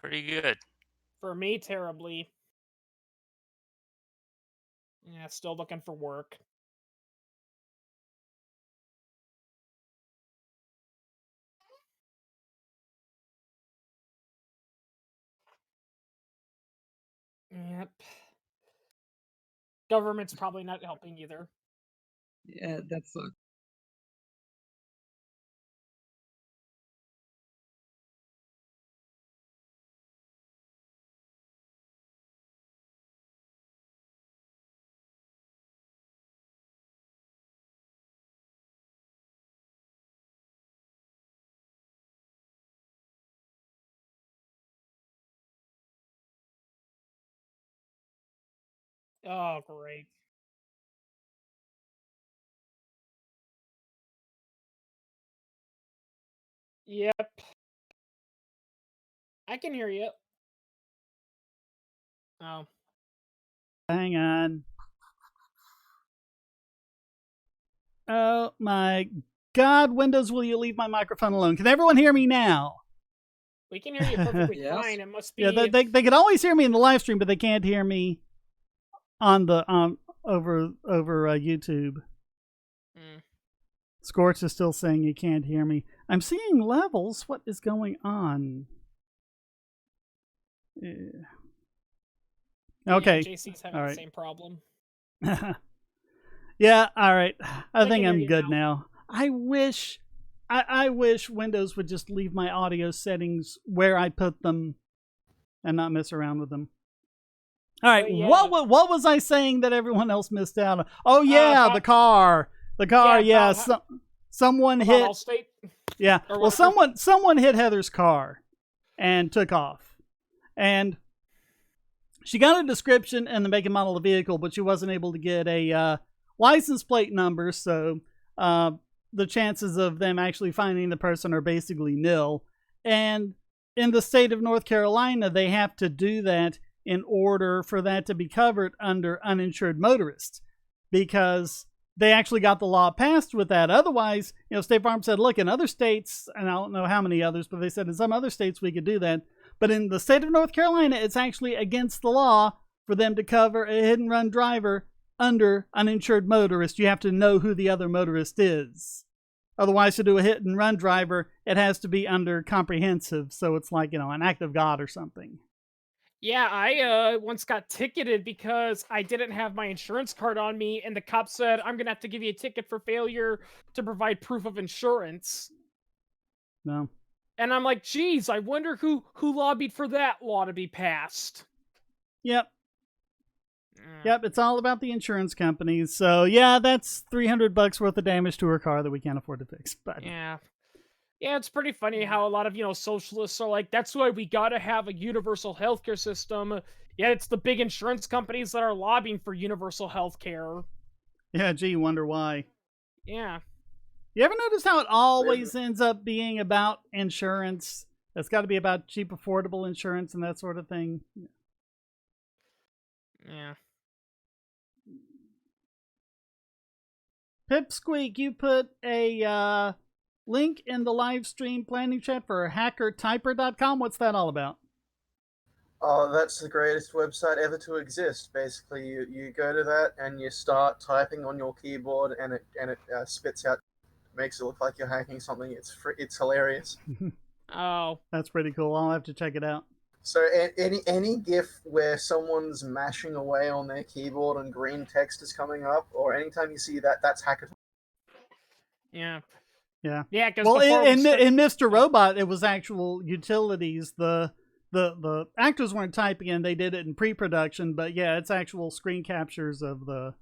Pretty good. For me, terribly. Yeah, still looking for work. Yep. Government's probably not helping either. Yeah, that's Oh, great. Yep. I can hear you. Oh. Hang on. Oh my God, Windows, will you leave my microphone alone? Can everyone hear me now? We can hear you perfectly Yes. fine. It must be. Yeah, they can always hear me in the live stream, but they can't hear me on the over YouTube. Scorch is still saying you can't hear me. I'm seeing levels. What is going on? Okay. Yeah, JC's having the same problem. Yeah, all right. I think can I'm hear you good now. I wish Windows would just leave my audio settings where I put them and not mess around with them. All right, yeah. what was I saying that everyone else missed out on? Oh yeah, the car. The car, yeah. Someone hit Allstate? Yeah. Well, someone hit Heather's car and took off. And she got a description and the make and model of the vehicle, but she wasn't able to get a license plate number, so the chances of them actually finding the person are basically nil. And in the state of North Carolina, they have to do that in order for that to be covered under uninsured motorists, because they actually got the law passed with that. Otherwise, State Farm said, look, in other states, and I don't know how many others, but they said in some other states we could do that. But in the state of North Carolina, it's actually against the law for them to cover a hit and run driver under uninsured motorist. You have to know who the other motorist is. Otherwise, to do a hit and run driver, it has to be under comprehensive. So it's like, an act of God or something. Yeah, I once got ticketed because I didn't have my insurance card on me, and the cop said, I'm going to have to give you a ticket for failure to provide proof of insurance. No. And I'm like, geez, I wonder who lobbied for that law to be passed. Yep. Yep, it's all about the insurance companies. So, yeah, that's $300 worth of damage to her car that we can't afford to fix. But yeah, it's pretty funny how a lot of, socialists are like, that's why we got to have a universal healthcare system. Yeah, it's the big insurance companies that are lobbying for universal healthcare. Yeah, gee, wonder why. Yeah. You ever notice how it always ends up being about insurance? It's got to be about cheap, affordable insurance and that sort of thing. Yeah. Pipsqueak, you put a link in the live stream planning chat for hackertyper.com. What's that all about? Oh, that's the greatest website ever to exist. Basically, you go to that and you start typing on your keyboard, and it spits out, makes it look like you're hacking something. It's hilarious. Oh, that's pretty cool. I'll have to check it out. So any GIF where someone's mashing away on their keyboard and green text is coming up, or anytime you see that, that's hacker. Yeah. Yeah. Yeah. Well, in Mr. Robot, it was actual utilities. The actors weren't typing in; they did it in pre-production. But yeah, it's actual screen captures of the.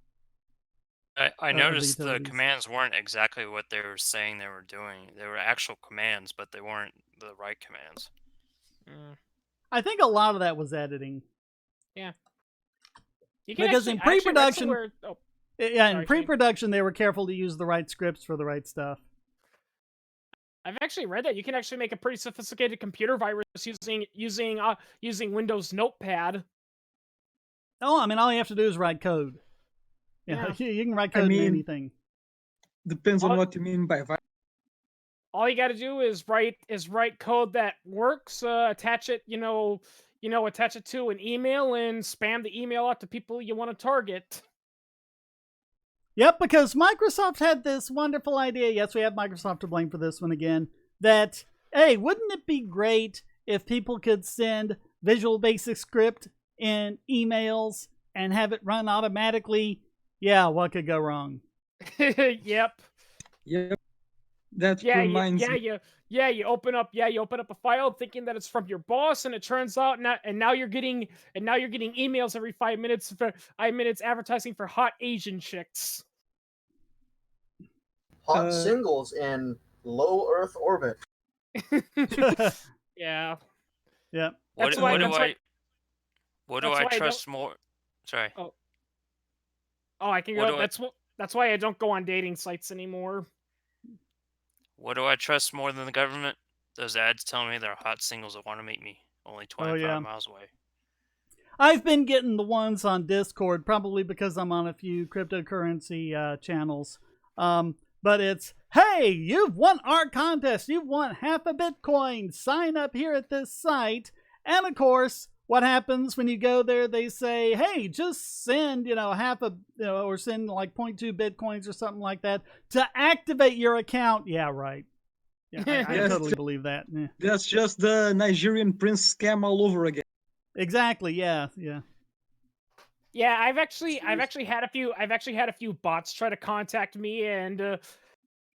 I noticed the commands weren't exactly what they were saying they were doing. They were actual commands, but they weren't the right commands. I think a lot of that was editing. Yeah. Because in pre-production, in pre-production, they were careful to use the right scripts for the right stuff. I've actually read that you can actually make a pretty sophisticated computer virus using Windows Notepad. Oh, I mean, all you have to do is write code. Yeah, you can write code in anything. Depends on what you mean by virus. all you got to do is write code that works. Attach it, attach it to an email and spam the email out to people you want to target. Yep, because Microsoft had this wonderful idea. Yes, we have Microsoft to blame for this one again. That, hey, wouldn't it be great if people could send Visual Basic Script in emails and have it run automatically? Yeah, what could go wrong? Yep. Yep. That Yeah, reminds me. you open up a file thinking that it's from your boss, and it turns out now you're getting emails every 5 minutes advertising for hot Asian chicks. Hot singles in low Earth orbit. Yeah. Yeah. What do I trust more? Sorry. Oh, I can go. That's why I don't go on dating sites anymore. What do I trust more than the government? Those ads telling me they're hot singles that want to meet me, only 25 miles away. I've been getting the ones on Discord, probably because I'm on a few cryptocurrency channels. But it's, hey, you've won our contest. You've won half a Bitcoin. Sign up here at this site. And of course, what happens when you go there? They say, hey, just send, or send like 0.2 Bitcoins or something like that to activate your account. Yeah, right. Yeah, I totally believe that. Yeah. That's just the Nigerian prince scam all over again. Exactly. Yeah. Yeah, I've actually had a few bots try to contact me, and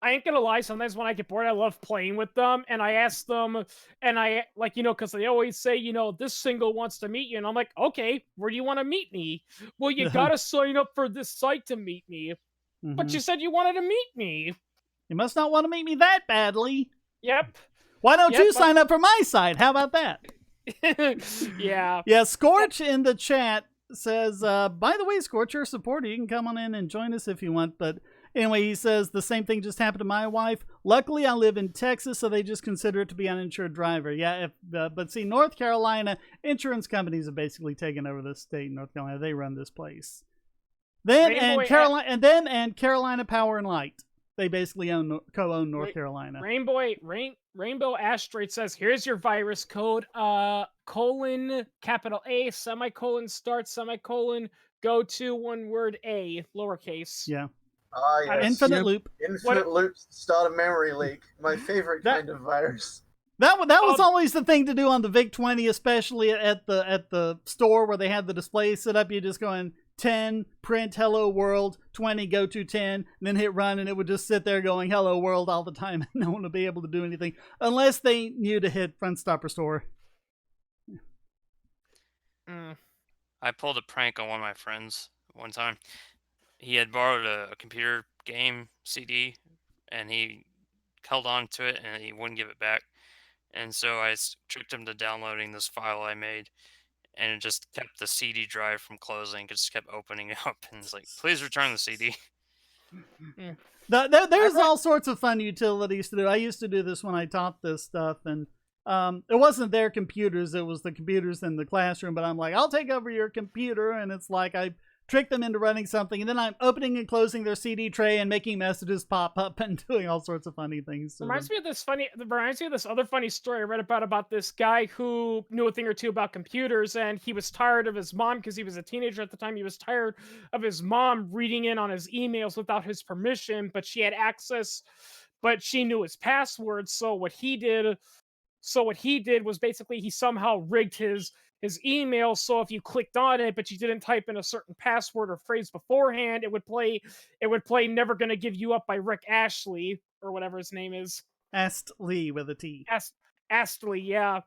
I ain't gonna lie. Sometimes when I get bored, I love playing with them, and I ask them, and because they always say, this single wants to meet you, and I'm like, okay, where do you want to meet me? Well, you gotta sign up for this site to meet me. But you said you wanted to meet me. You must not want to meet me that badly. Yep. Why don't you sign up for my site? How about that? Yeah. Yeah, Scorch in the chat says, by the way, Scorch, you're a supporter. You can come on in and join us if you want. But anyway, he says the same thing just happened to my wife. Luckily, I live in Texas, so they just consider it to be uninsured driver. Yeah, but see, North Carolina, insurance companies have basically taken over the state in North Carolina. They run this place. Carolina Power and Light. They basically co-own North Carolina. Rainbow Asteroid says, here's your virus code, colon, capital A, semicolon, start, semicolon, go to, one word, A, lowercase. Yeah. Yes. Infinite loop. Infinite loop, start a memory leak. My favorite kind of virus. That was always the thing to do on the VIC-20, especially at the store where they had the display set up. You just go in 10, print hello world, 20, go to 10, and then hit run, and it would just sit there going hello world all the time. No one would be able to do anything unless they knew to hit front stop restore. I pulled a prank on one of my friends one time. He had borrowed a computer game CD, and he held on to it, and he wouldn't give it back. And so I tricked him to downloading this file I made, and it just kept the CD drive from closing. It just kept opening up, and it's like, please return the CD. There's all sorts of fun utilities to do. I used to do this when I taught this stuff, and it wasn't their computers, it was the computers in the classroom, but I'm like, I'll take over your computer, and it's like I trick them into running something, and then I'm opening and closing their CD tray and making messages pop up and doing all sorts of funny things. Reminds me of this other funny story I read about this guy who knew a thing or two about computers, and he was tired of his mom, because he was a teenager at the time. He was tired of his mom reading in on his emails without his permission, but she had access, but she knew his password. So what he did was basically he somehow rigged his email, so if you clicked on it but you didn't type in a certain password or phrase beforehand, it would play Never Gonna Give You Up by Rick Astley, or whatever his name is. Astley with a T. Astley, yeah.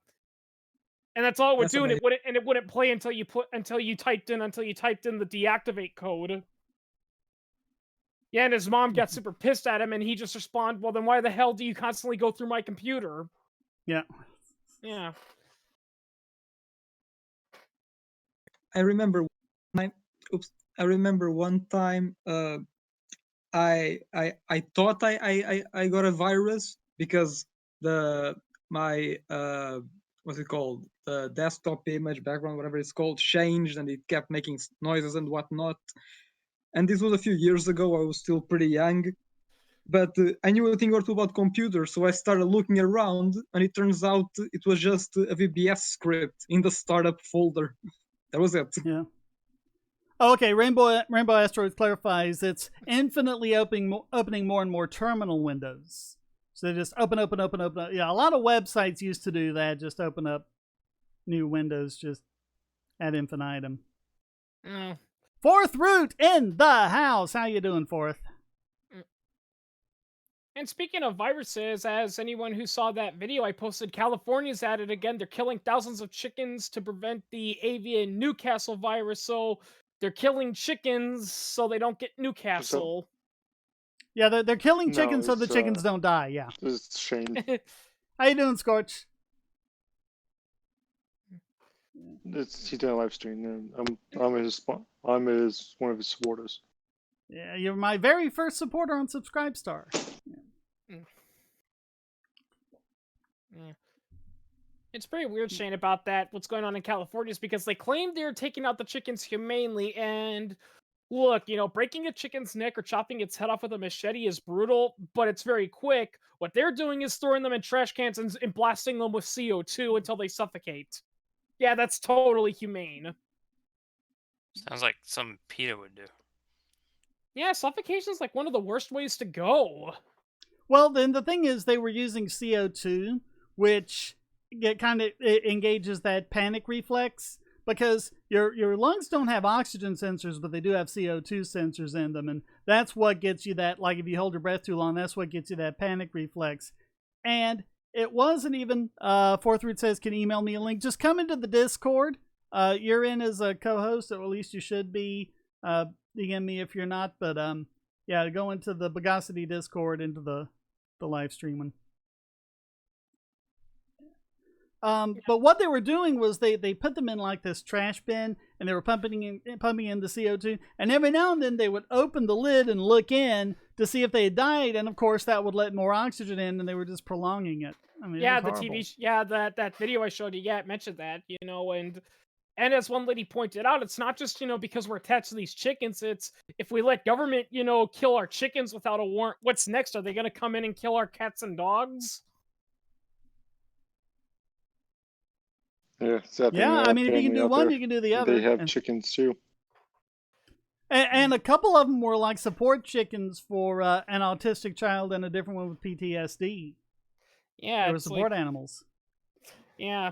And that's all it would do, and it wouldn't play until you typed in the deactivate code. Yeah, and his mom got super pissed at him, and he just responded, well, then why the hell do you constantly go through my computer? Yeah. Yeah. I remember one time I thought I got a virus because my what's it called, the desktop image background, whatever it's called, changed, and it kept making noises and whatnot. And this was a few years ago. I was still pretty young, but I knew a thing or two about computers, so I started looking around, and it turns out it was just a VBS script in the startup folder. That was it. Yeah. Oh, okay, Rainbow Asteroids clarifies it's infinitely opening more and more terminal windows. So they just open. Yeah, a lot of websites used to do that, just open up new windows just ad infinitum. Mm. Fourth Root in the house. How you doing, Fourth? And speaking of viruses, as anyone who saw that video I posted, California's at it again. They're killing thousands of chickens to prevent the avian Newcastle virus. So they're killing chickens so they don't get Newcastle. Yeah, they're killing No, chickens so the it's, chickens don't die. Yeah. It's Shane. How you doing, Scorch? He's doing a live stream. I'm one of his supporters. Yeah, you're my very first supporter on Subscribestar. Yeah. It's pretty weird, Shane, about that. What's going on in California is because they claim they're taking out the chickens humanely. And look, breaking a chicken's neck or chopping its head off with a machete is brutal, but it's very quick. What they're doing is throwing them in trash cans and blasting them with CO2 until they suffocate. Yeah, that's totally humane. Sounds like something PETA would do. Yeah, suffocation's like one of the worst ways to go. Well, then the thing is, they were using CO2, which kind of engages that panic reflex, because your lungs don't have oxygen sensors, but they do have CO2 sensors in them, and that's what gets you that, like if you hold your breath too long, that's what gets you that panic reflex. And it wasn't even, Fourth Root says, can you email me a link? Just come into the Discord. You're in as a co-host, or at least you should be. DM me if you're not, but yeah, go into the Bogosity Discord, into the live streaming. But what they were doing was they put them in like this trash bin, and they were pumping in the CO2, and every now and then they would open the lid and look in to see if they had died, and of course that would let more oxygen in, and they were just prolonging it. I mean, yeah, it was the horrible. TV, that video I showed you, yeah, it mentioned that, and as one lady pointed out, it's not just, because we're attached to these chickens, it's if we let government, kill our chickens without a warrant, what's next? Are they going to come in and kill our cats and dogs? Yeah, exactly. Yeah, I mean, if you can do one, you can do the other. They have chickens too. And a couple of them were like support chickens for an autistic child and a different one with PTSD. Yeah, they were support animals. Yeah.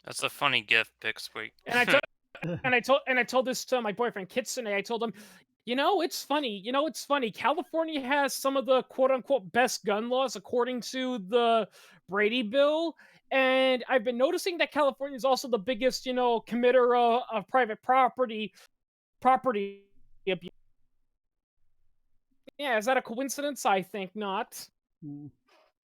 That's a funny gift, Pixweek. And I told this to my boyfriend Kitsune. I told him, it's funny. California has some of the quote unquote best gun laws according to the Brady bill. And I've been noticing that California is also the biggest, committer of private property abuse. Yeah, is that a coincidence? I think not.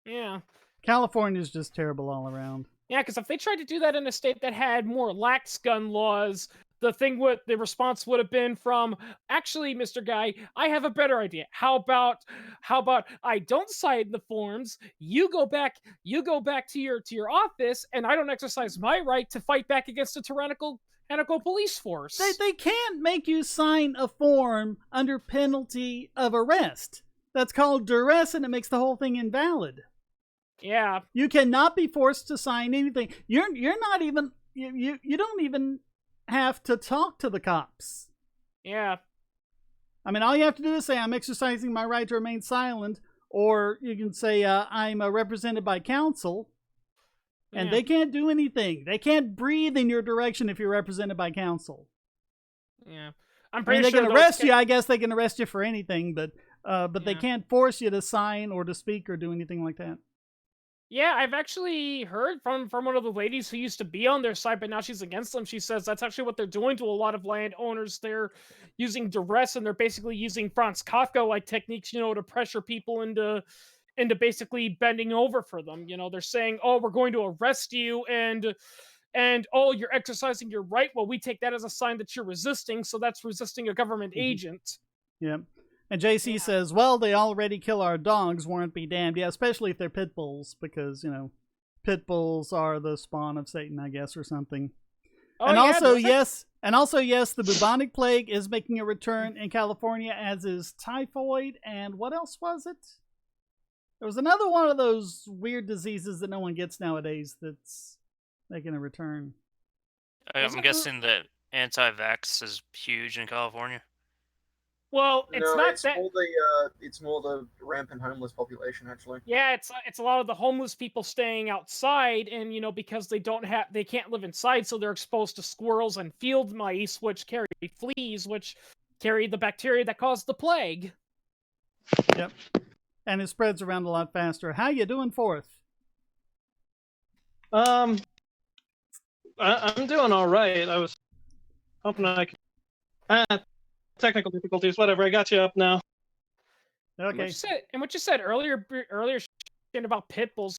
Yeah. California's just terrible all around. Yeah, because if they tried to do that in a state that had more lax gun laws, the response would have been from, actually, Mr. Guy, I have a better idea. How about I don't sign the forms, you go back to your office, and I don't exercise my right to fight back against a tyrannical police force. They can't make you sign a form under penalty of arrest. That's called duress, and it makes the whole thing invalid. Yeah. You cannot be forced to sign anything. You're not even you don't even have to talk to the cops. Yeah. I mean, all you have to do is say, I'm exercising my right to remain silent, or you can say, I'm represented by counsel, and they can't do anything. They can't breathe in your direction if you're represented by counsel. Yeah. They can arrest you. I guess they can arrest you for anything, but they can't force you to sign or to speak or do anything like that. Yeah, I've actually heard from one of the ladies who used to be on their side, but now she's against them. She says that's actually what they're doing to a lot of landowners. They're using duress, and they're basically using Franz Kafka-like techniques, to pressure people into basically bending over for them. They're saying, "Oh, we're going to arrest you," and "Oh, you're exercising your right." Well, we take that as a sign that you're resisting, so that's resisting a government agent. Yeah. And JC says, well, they already kill our dogs, warrant be damned. Yeah, especially if they're pit bulls, because, pit bulls are the spawn of Satan, I guess, or something. Oh, and yeah, also, there's yes, the bubonic plague is making a return in California, as is typhoid. And what else was it? There was another one of those weird diseases that no one gets nowadays that's making a return. I'm guessing that anti-vax is huge in California. Well, it's No, not it's that. more the rampant homeless population actually. Yeah, it's a lot of the homeless people staying outside, and because they can't live inside, so they're exposed to squirrels and field mice, which carry fleas, which carry the bacteria that cause the plague. Yep. And it spreads around a lot faster. How you doing, Fourth? I'm doing all right. I was hoping I could. Technical difficulties. Whatever. I got you up now. Okay. And what you said earlier about pit bulls,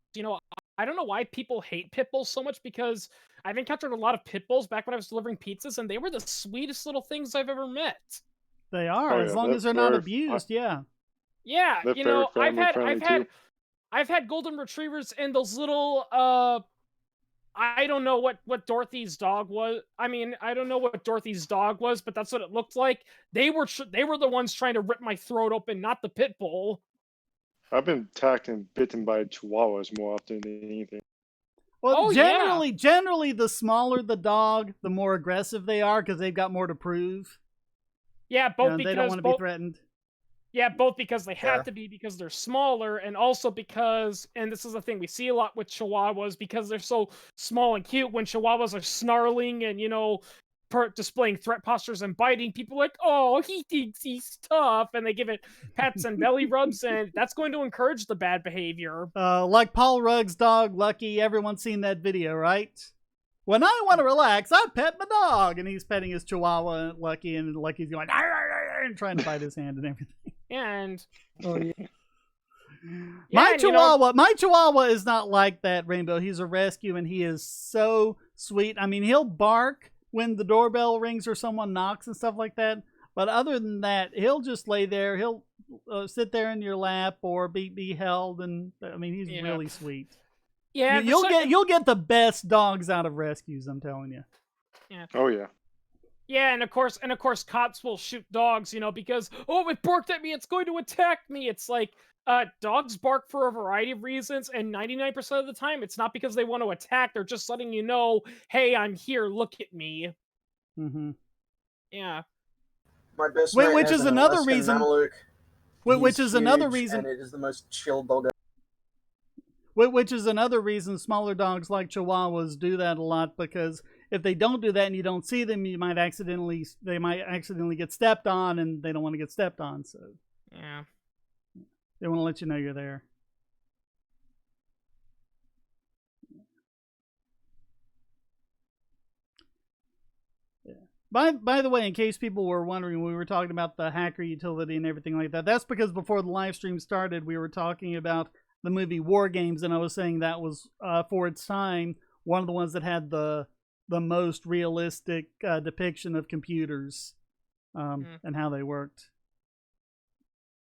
I don't know why people hate pit bulls so much, because I've encountered a lot of pit bulls back when I was delivering pizzas, and they were the sweetest little things I've ever met. They are, Oh, as yeah, long they're as they're not very- abused. Yeah. Yeah, They're very family friendly, too. I've had golden retrievers and those little I don't know what Dorothy's dog was. I mean, I don't know what Dorothy's dog was, but that's what it looked like. They were the ones trying to rip my throat open, not the pit bull. I've been attacked and bitten by chihuahuas more often than anything. Well, Oh, generally, the smaller the dog, the more aggressive they are, because they've got more to prove. Yeah, both And because they don't want to be threatened. Yeah, both because they have Yeah. to be, because they're smaller, and also because, and this is the thing we see a lot with chihuahuas, because they're so small and cute. When chihuahuas are snarling and displaying threat postures and biting, people are like, oh, he thinks he's tough, and they give it pats and belly rubs, and that's going to encourage the bad behavior. Like Paul Rugg's dog, Lucky. Everyone's seen that video, right? When I want to relax, I pet my dog, and he's petting his chihuahua, Lucky, and Lucky's going, "Arr, arr, arr," and trying to bite his hand and everything. And Oh yeah. My and, you know- Chihuahua is not like that, Rainbow. He's a rescue, and he is so sweet. I mean, he'll bark when the doorbell rings or someone knocks and stuff like that. But other than that, he'll just lay there. He'll sit there in your lap or be held, and I mean, he's Yeah. really sweet. yeah, You'll get the best dogs out of rescues. I'm telling you. Oh, yeah. Yeah, and of course, cops will shoot dogs, because it barked at me, it's going to attack me. It's like, dogs bark for a variety of reasons, and 99% of the time, it's not because they want to attack. They're just letting you know, hey, I'm here. Look at me. Mm-hmm. Yeah. My best Wait, mate which has is an another Alaskan reason- Mameluke. Which He's is another huge, reason. and it is the most chill dog. Which is another reason smaller dogs like Chihuahuas do that a lot, because if they don't do that and you don't see them, they might accidentally get stepped on, and they don't want to get stepped on, so Yeah. they want to let you know you're there. By the way, in case people were wondering, we were talking about the hacker utility and everything like that. That's because before the live stream started, we were talking about the movie War Games, and I was saying that was, for its time, one of the ones that had the most realistic depiction of computers and how they worked.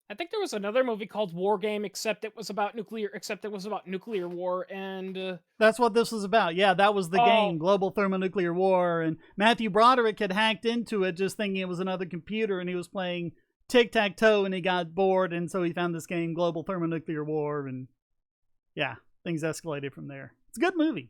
I think there was another movie called War Game, except it was about nuclear war, and That's what this was about. Yeah, that was the Oh. game, Global Thermonuclear War. And Matthew Broderick had hacked into it just thinking it was another computer, and he was playing tic-tac-toe, and he got bored, and so he found this game, Global Thermonuclear War, and yeah, things escalated from there. It's a good movie.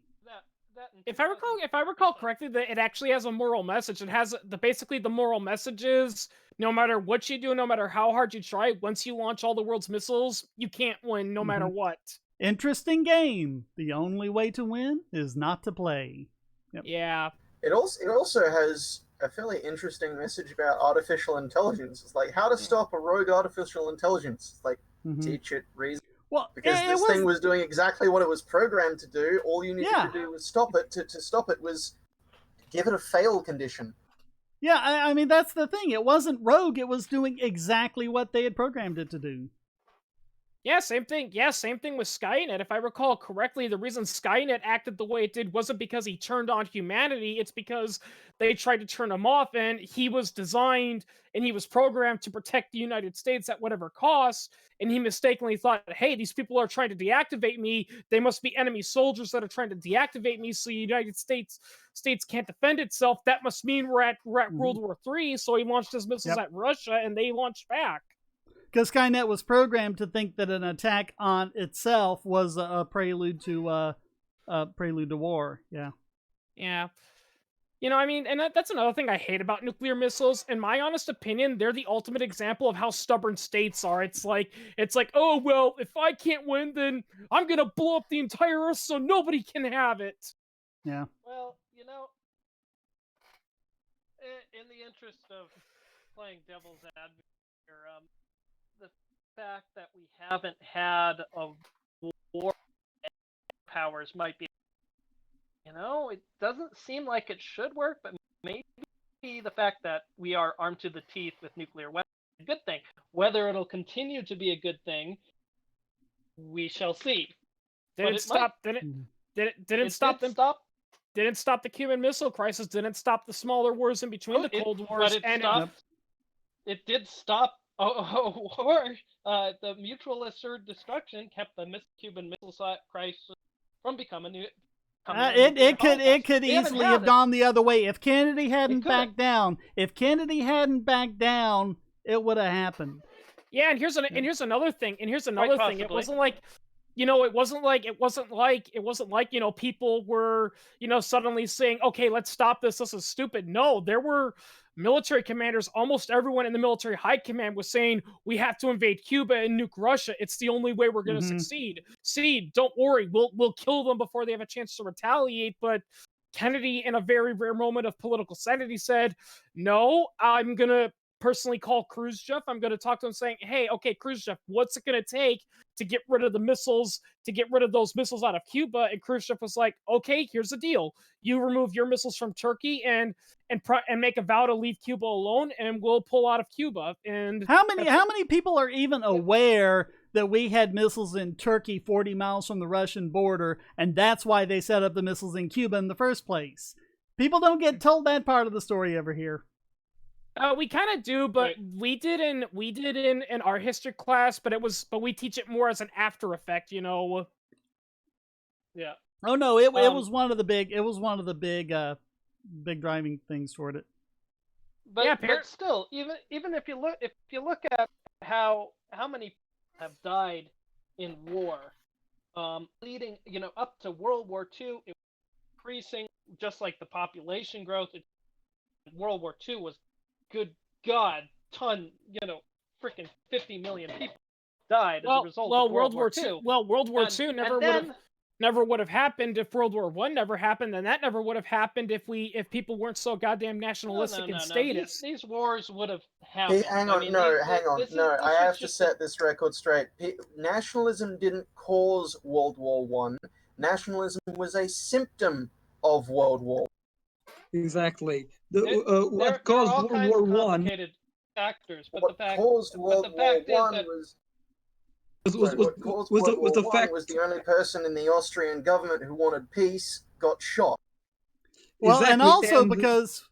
if I recall correctly, that it actually has a moral message. It has basically the moral message is, no matter what you do, no matter how hard you try, once you launch all the world's missiles, you can't win no matter what. Interesting game. The only way to win is not to play. Yep. Yeah. It also has a fairly interesting message about artificial intelligence. It's like how to stop a rogue artificial intelligence. It's like teach it reason. Well, Because this thing was doing exactly what it was programmed to do. All you needed to do was stop it. To stop it was give it a fail condition. Yeah, I mean, that's the thing. It wasn't rogue. It was doing exactly what they had programmed it to do. Yeah, same thing. Yeah, same thing with Skynet. If I recall correctly, the reason Skynet acted the way it did wasn't because he turned on humanity. It's because they tried to turn him off, and he was designed and he was programmed to protect the United States at whatever cost. And he mistakenly thought, hey, these people are trying to deactivate me. They must be enemy soldiers that are trying to deactivate me. So the United States can't defend itself. That must mean we're at Mhm. World War III. So he launched his missiles Yep. at Russia, and they launched back. Because Skynet was programmed to think that an attack on itself was a prelude to war. Yeah. Yeah. I mean, and that's another thing I hate about nuclear missiles. In my honest opinion, they're the ultimate example of how stubborn states are. It's like, oh well, if I can't win, then I'm gonna blow up the entire Earth so nobody can have it. Yeah. Well, in the interest of playing devil's advocate here, the fact that we haven't had a war powers might be, it doesn't seem like it should work, but maybe the fact that we are armed to the teeth with nuclear weapons is a good thing. Whether it'll continue to be a good thing, we shall see. Did But it it stop? might. Didn't It stop did them? stop. Didn't stop the Cuban Missile Crisis. Didn't stop the smaller wars in between the Cold Wars. But it and stopped. It did stop. War. The mutual assured destruction kept the Cuban Missile Crisis from becoming a It could Holocaust. could We haven't easily had have it. gone the other way if Kennedy hadn't could. backed down. If Kennedy hadn't backed down, it would have happened. Yeah, and here's another thing. possibly. It wasn't like, people were, suddenly saying, okay, let's stop this. This is stupid. No, there were military commanders. Almost everyone in the military high command was saying, we have to invade Cuba and nuke Russia. It's the only way we're going to Mhm. succeed. See, don't worry. We'll kill them before they have a chance to retaliate. But Kennedy, in a very rare moment of political sanity, said, no, I'm going to personally call Khrushchev. I'm going to talk to him saying, hey, okay, Khrushchev, what's it going to take to get rid of the missiles, to get rid of those missiles out of Cuba? And Khrushchev was like, okay, here's the deal. You remove your missiles from Turkey and make a vow to leave Cuba alone, and we'll pull out of Cuba. And How many people are even aware that we had missiles in Turkey 40 miles from the Russian border, and that's why they set up the missiles in Cuba in the first place? People don't get told that part of the story over here. We kind of do, but Right. we did in our history class, but we teach it more as an after effect, Yeah. Oh no, it Um, was one of the big driving things toward it. But, Yeah, but still, even if you look at how many people have died in war, leading up to World War II, it was increasing just like the population growth. World War II was, good God, freaking 50 million people died as a result of World War II. Well, World War II And never would have happened if World War I never happened, and that never would have happened if people weren't so goddamn nationalistic and statist. These wars would have happened. Hang on, hang on. I have to set this record straight. Nationalism didn't cause World War One. Nationalism was a symptom of World War. Exactly. There What are caused all World kinds War of One complicated factors, but What the fact caused but World the War fact is One that was was World the War fact. One was the only person in the Austrian government who wanted peace got shot. Well, Exactly, and also and- because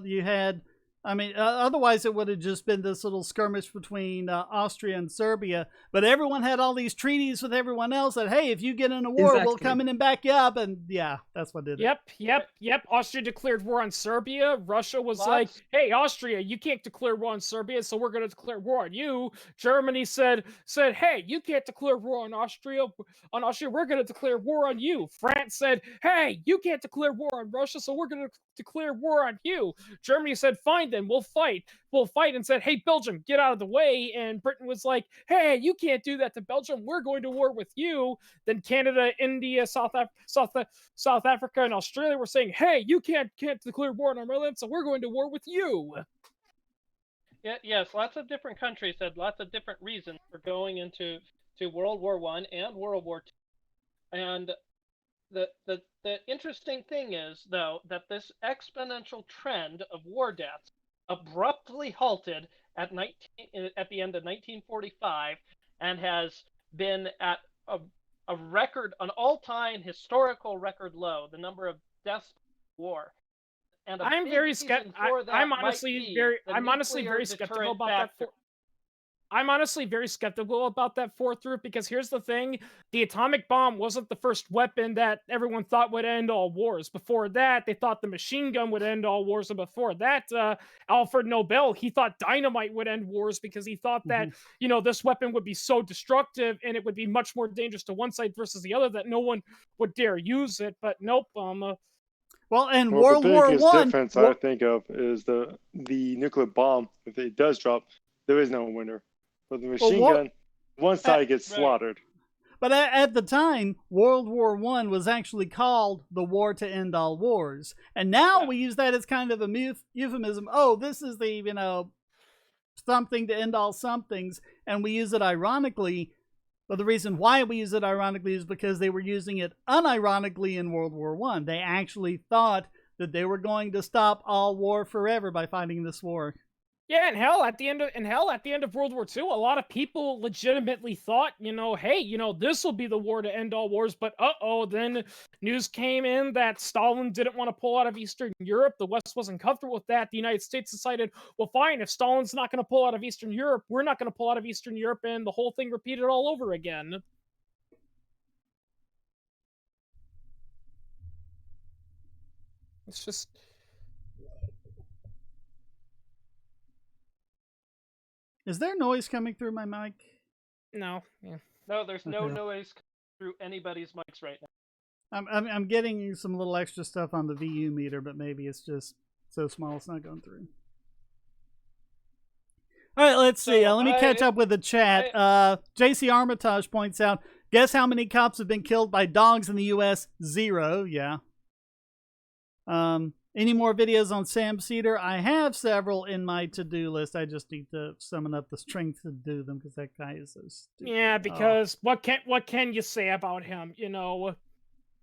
you had, I mean, otherwise it would have just been this little skirmish between Austria and Serbia. But everyone had all these treaties with everyone else that, hey, if you get in a war, we'll Exactly. come in and back you up. And yeah, that's what did it. Yep. Austria declared war on Serbia. Russia was like, "Hey, Austria, you can't declare war on Serbia, so we're going to declare war on you." Germany said, "Hey, you can't declare war on Austria. We're going to declare war on you." France said, "Hey, you can't declare war on Russia, so we're going to declare war on you." Germany said, "Fine, then we'll fight." And said, "Hey, Belgium, get out of the way." And Britain was like, "Hey, you can't do that to Belgium. We're going to war with you." Then Canada, India, South Africa, and Australia were saying, "Hey, you can't declare war on our land, so we're going to war with you." Yes, lots of different countries had lots of different reasons for going into World War One and World War II. And the interesting thing is, though, that this exponential trend of war deaths abruptly halted at the end of 1945, and has been at a record, an all-time historical record low, the number of deaths in war. And a I'm big very reason for that I'm might honestly be the I'm honestly nuclear very skeptical deterrent about that. factor. I'm honestly very skeptical about that fourth route because here's the thing: the atomic bomb wasn't the first weapon that everyone thought would end all wars. Before that, they thought the machine gun would end all wars, and before that, Alfred Nobel, he thought dynamite would end wars because he thought that this weapon would be so destructive and it would be much more dangerous to one side versus the other that no one would dare use it. But nope. Well, in Well, the World War biggest One, difference I think of is the nuclear bomb. If it does drop, there is no winner. But the machine gun, one side gets slaughtered. But at the time, World War One was actually called the war to end all wars, and now we use that as kind of a euphemism. Oh, this is the something to end all somethings, and we use it ironically. But the reason why we use it ironically is because they were using it unironically in World War One. They actually thought that they were going to stop all war forever by fighting this war. Yeah, and hell, at the end of World War II, a lot of people legitimately thought, hey, this will be the war to end all wars. But then news came in that Stalin didn't want to pull out of Eastern Europe. The West wasn't comfortable with that. The United States decided, well, fine, if Stalin's not going to pull out of Eastern Europe, we're not going to pull out of Eastern Europe, and the whole thing repeated all over again. It's just. Is there noise coming through my mic? No. Yeah. No, there's no noise through anybody's mics right now. I'm getting some little extra stuff on the VU meter, but maybe it's just so small it's not going through. All right, let's see. Let me catch up with the chat. JC Armitage points out, guess how many cops have been killed by dogs in the U.S.? 0, yeah. Any more videos on Sam Cedar? I have several in my to-do list. I just need to summon up the strength to do them because that guy is so stupid. Yeah, because what can you say about him?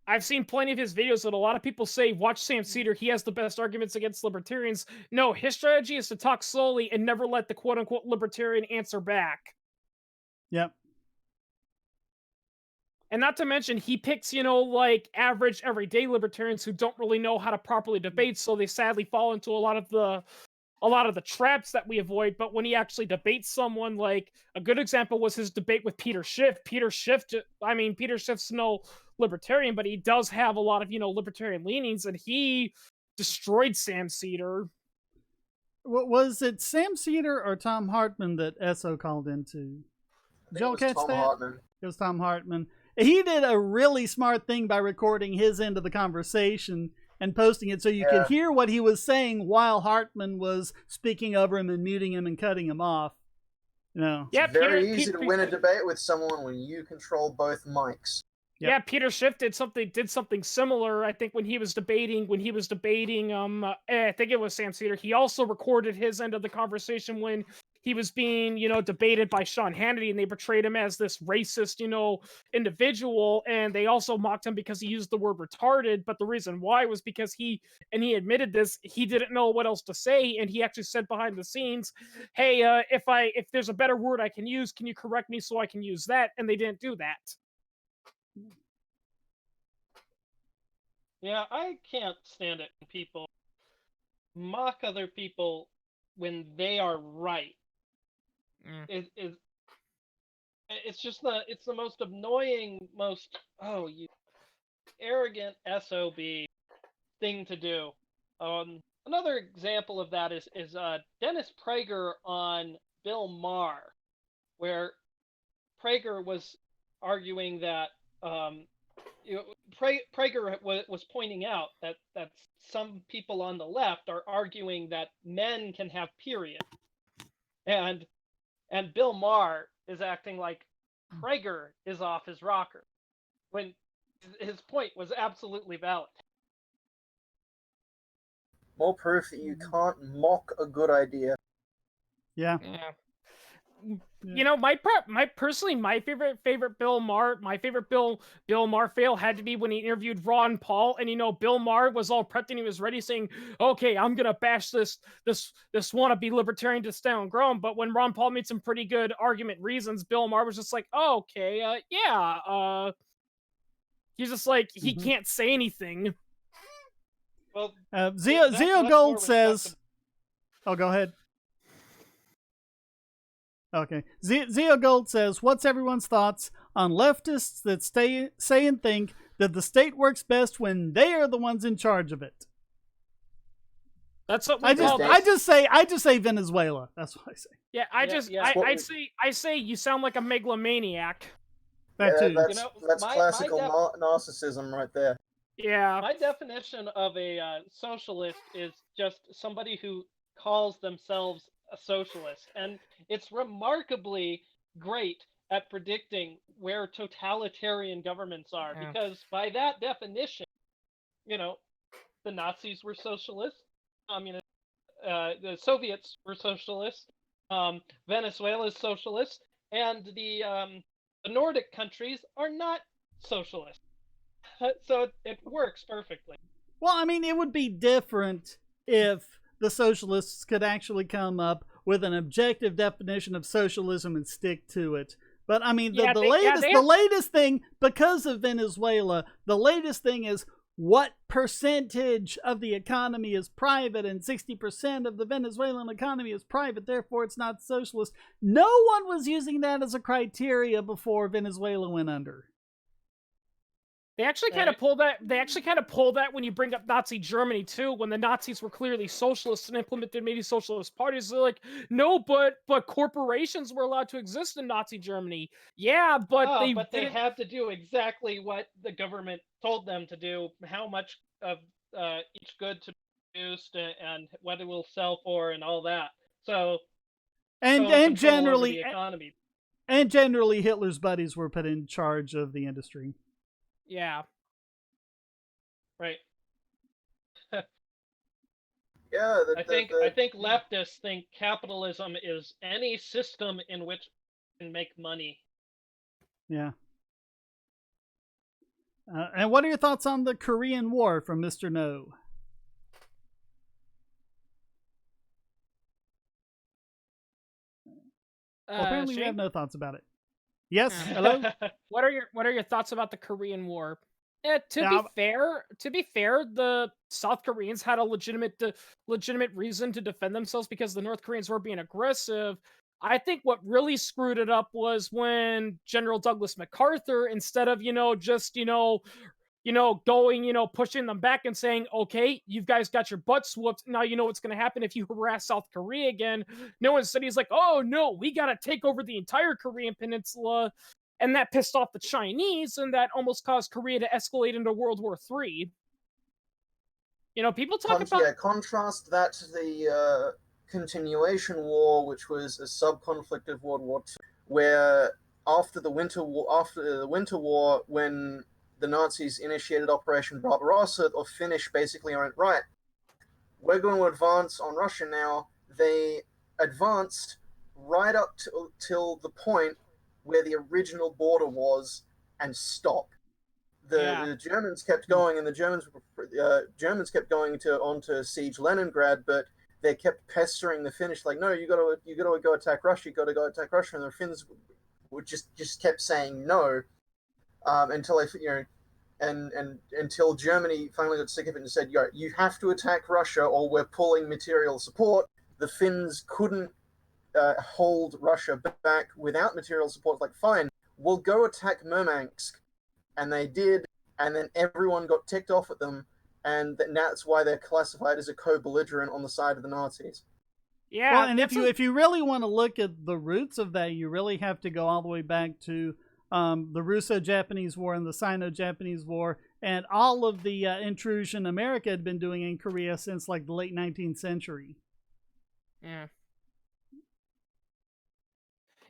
I've seen plenty of his videos that a lot of people say, watch Sam Cedar, he has the best arguments against libertarians. No, his strategy is to talk slowly and never let the quote-unquote libertarian answer back. Yep. And not to mention, he picks, average, everyday libertarians who don't really know how to properly debate, so they sadly fall into a lot of the traps that we avoid. But when he actually debates someone, like a good example was his debate with Peter Schiff. Peter Schiff's no libertarian, but he does have a lot of libertarian leanings, and he destroyed Sam Cedar. Was it Sam Cedar or Tom Hartman that Esso called into? Did y'all catch Tom that? Hartman. It was Tom Hartman. He did a really smart thing by recording his end of the conversation and posting it so you could hear what he was saying while Hartman was speaking over him and muting him and cutting him off. Yeah, it's very easy to win a debate with someone when you control both mics. Yep. Yeah, Peter Schiff did something similar. I think when he was debating, I think it was Sam Cedar. He also recorded his end of the conversation when he was being, debated by Sean Hannity, and they portrayed him as this racist, individual, and they also mocked him because he used the word retarded. But the reason why was because he admitted this, he didn't know what else to say, and he actually said behind the scenes, "Hey, if there's a better word I can use, can you correct me so I can use that?" And they didn't do that. Yeah, I can't stand it when people mock other people when they are right. It's just it's the most annoying, most you arrogant SOB thing to do. Another example of that is Dennis Prager on Bill Maher, where Prager was arguing that Prager was pointing out that some people on the left are arguing that men can have periods, and Bill Maher is acting like Prager is off his rocker when his point was absolutely valid. More proof that you can't mock a good idea. Yeah. you know, my favorite Bill Maher fail had to be when he interviewed Ron Paul, and you know, Bill Maher was all prepped and he was ready, saying, "Okay, I'm gonna bash this wannabe libertarian to stone grown." But when Ron Paul made some pretty good argument reasons, Bill Maher was just like, "Oh, okay, yeah." He's just like he can't say anything. Well, Zio Gold says, "Oh, go ahead." Okay. Zio Gold says, "What's everyone's thoughts on leftists that say and think that the state works best when they are the ones in charge of it?" That's what I just say Venezuela. That's what I say. Yeah, I say you sound like a megalomaniac. That too. That's classical narcissism right there. Yeah. My definition of a socialist is just somebody who calls themselves a socialist, and it's remarkably great at predicting where totalitarian governments are, because by that definition, you know, the Nazis were socialists, the Soviets were socialists, Venezuela is socialist, and the Nordic countries are not socialist. So it works perfectly. Well, I mean, it would be different if the socialists could actually come up with an objective definition of socialism and stick to it. But I mean, the latest thing, because of Venezuela, the latest thing is what percentage of the economy is private, and 60% of the Venezuelan economy is private, therefore it's not socialist. No one was using that as a criteria before Venezuela went under. They actually kind of pull that. They actually kind of pull that when you bring up Nazi Germany too. When the Nazis were clearly socialists and implemented many socialist parties, they're like, no, but corporations were allowed to exist in Nazi Germany. Yeah, but they had to do exactly what the government told them to do. How much of each good to be produced and what it will sell for and all that. So and generally the economy. And generally, Hitler's buddies were put in charge of the industry. Yeah. Right. Yeah, I think leftists think capitalism is any system in which you can make money. Yeah. And what are your thoughts on the Korean War from Mr. No? Well, apparently we have no thoughts about it. Yes. Hello. What are your thoughts about the Korean War? To be fair, the South Koreans had a legitimate reason to defend themselves because the North Koreans were being aggressive. I think what really screwed it up was when General Douglas MacArthur, instead of going, pushing them back and saying, okay, you guys got your butts whooped. Now you know what's going to happen if you harass South Korea again. No, instead he's like, oh no, we got to take over the entire Korean peninsula. And that pissed off the Chinese, and that almost caused Korea to escalate into World War III. People talk about... Yeah, contrast that to the continuation war, which was a sub-conflict of World War II, where after the Winter War, when the Nazis initiated Operation Barbarossa, or Finnish basically went, right, we're going to advance on Russia now. They advanced right up till the point where the original border was and stopped. The Germans kept going, and the Germans kept going on to siege Leningrad, but they kept pestering the Finnish, like, no, you got to go attack Russia, you got to go attack Russia, and the Finns would just kept saying no, until until Germany finally got sick of it and said, you have to attack Russia or we're pulling material support. The Finns couldn't hold Russia back without material support. Like, fine, we'll go attack Murmansk. And they did, and then everyone got ticked off at them, and that's why they're classified as a co-belligerent on the side of the Nazis. Yeah, well, and if you really want to look at the roots of that, you really have to go all the way back to the Russo-Japanese War and the Sino-Japanese War, and all of the intrusion America had been doing in Korea since like the late 19th century. Yeah.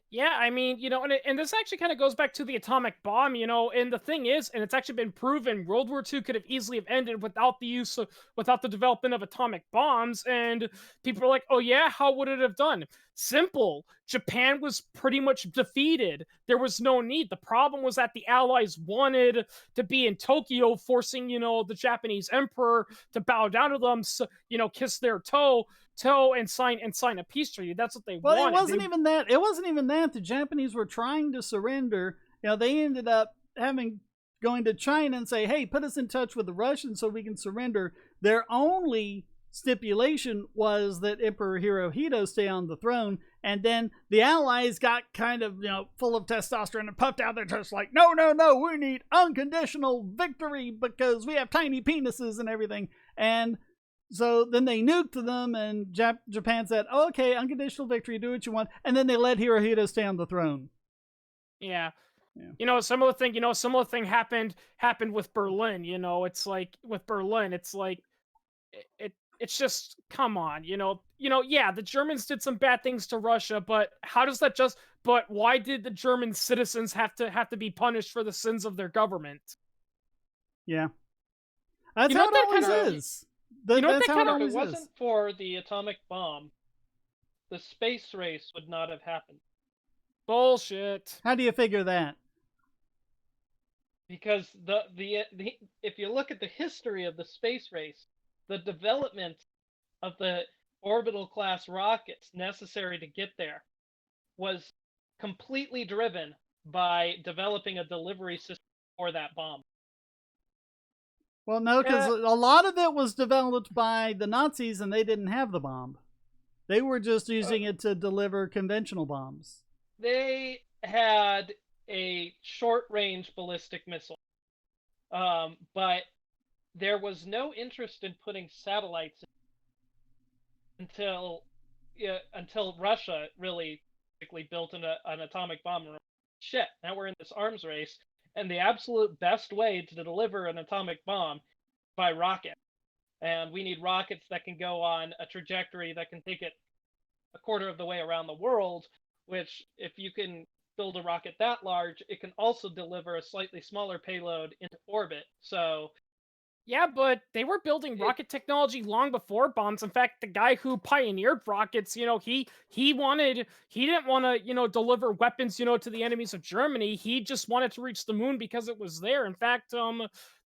Yeah, I mean, and this actually kind of goes back to the atomic bomb, and the thing is, and it's actually been proven, World War II could have easily have ended without the development of atomic bombs, and people are like, oh yeah, how would it have done? Simple. Japan was pretty much defeated. There was no need. The problem was that the Allies wanted to be in Tokyo, forcing, the Japanese emperor to bow down to them, so, kiss their toe and sign a peace treaty. That's what they Well, wanted. it wasn't even that. It wasn't even that. The Japanese were trying to surrender. They ended up going to China and say, "Hey, put us in touch with the Russians so we can surrender." Their only stipulation was that Emperor Hirohito stay on the throne, and then the Allies got kind of full of testosterone and puffed out their chests like, "No, no, no! We need unconditional victory because we have tiny penises and everything." And so then they nuked them, and Japan said, oh, okay, unconditional victory, do what you want. And then they let Hirohito stay on the throne. Yeah. Yeah. A similar thing happened with Berlin. It's like with Berlin, it's like it's just come on, yeah, the Germans did some bad things to Russia, but why did the German citizens have to be punished for the sins of their government? Yeah. That's You know how what it that always kinda- is. you know what That's that how it kinda- If it always wasn't is. for the atomic bomb, the space race would not have happened. Bullshit. How do you figure that? Because if you look at the history of the space race, the development of the orbital class rockets necessary to get there was completely driven by developing a delivery system for that bomb. Well, no, because a lot of it was developed by the Nazis, and they didn't have the bomb. They were just using it to deliver conventional bombs. They had a short-range ballistic missile, but there was no interest in putting satellites until Russia really basically built an atomic bomb. Shit, now we're in this arms race, and the absolute best way to deliver an atomic bomb by rocket. And we need rockets that can go on a trajectory that can take it a quarter of the way around the world, which if you can build a rocket that large, it can also deliver a slightly smaller payload into orbit. So Yeah, but they were building rocket technology long before bombs. In fact, the guy who pioneered rockets, he didn't want to, deliver weapons, to the enemies of Germany. He just wanted to reach the moon because it was there. In fact,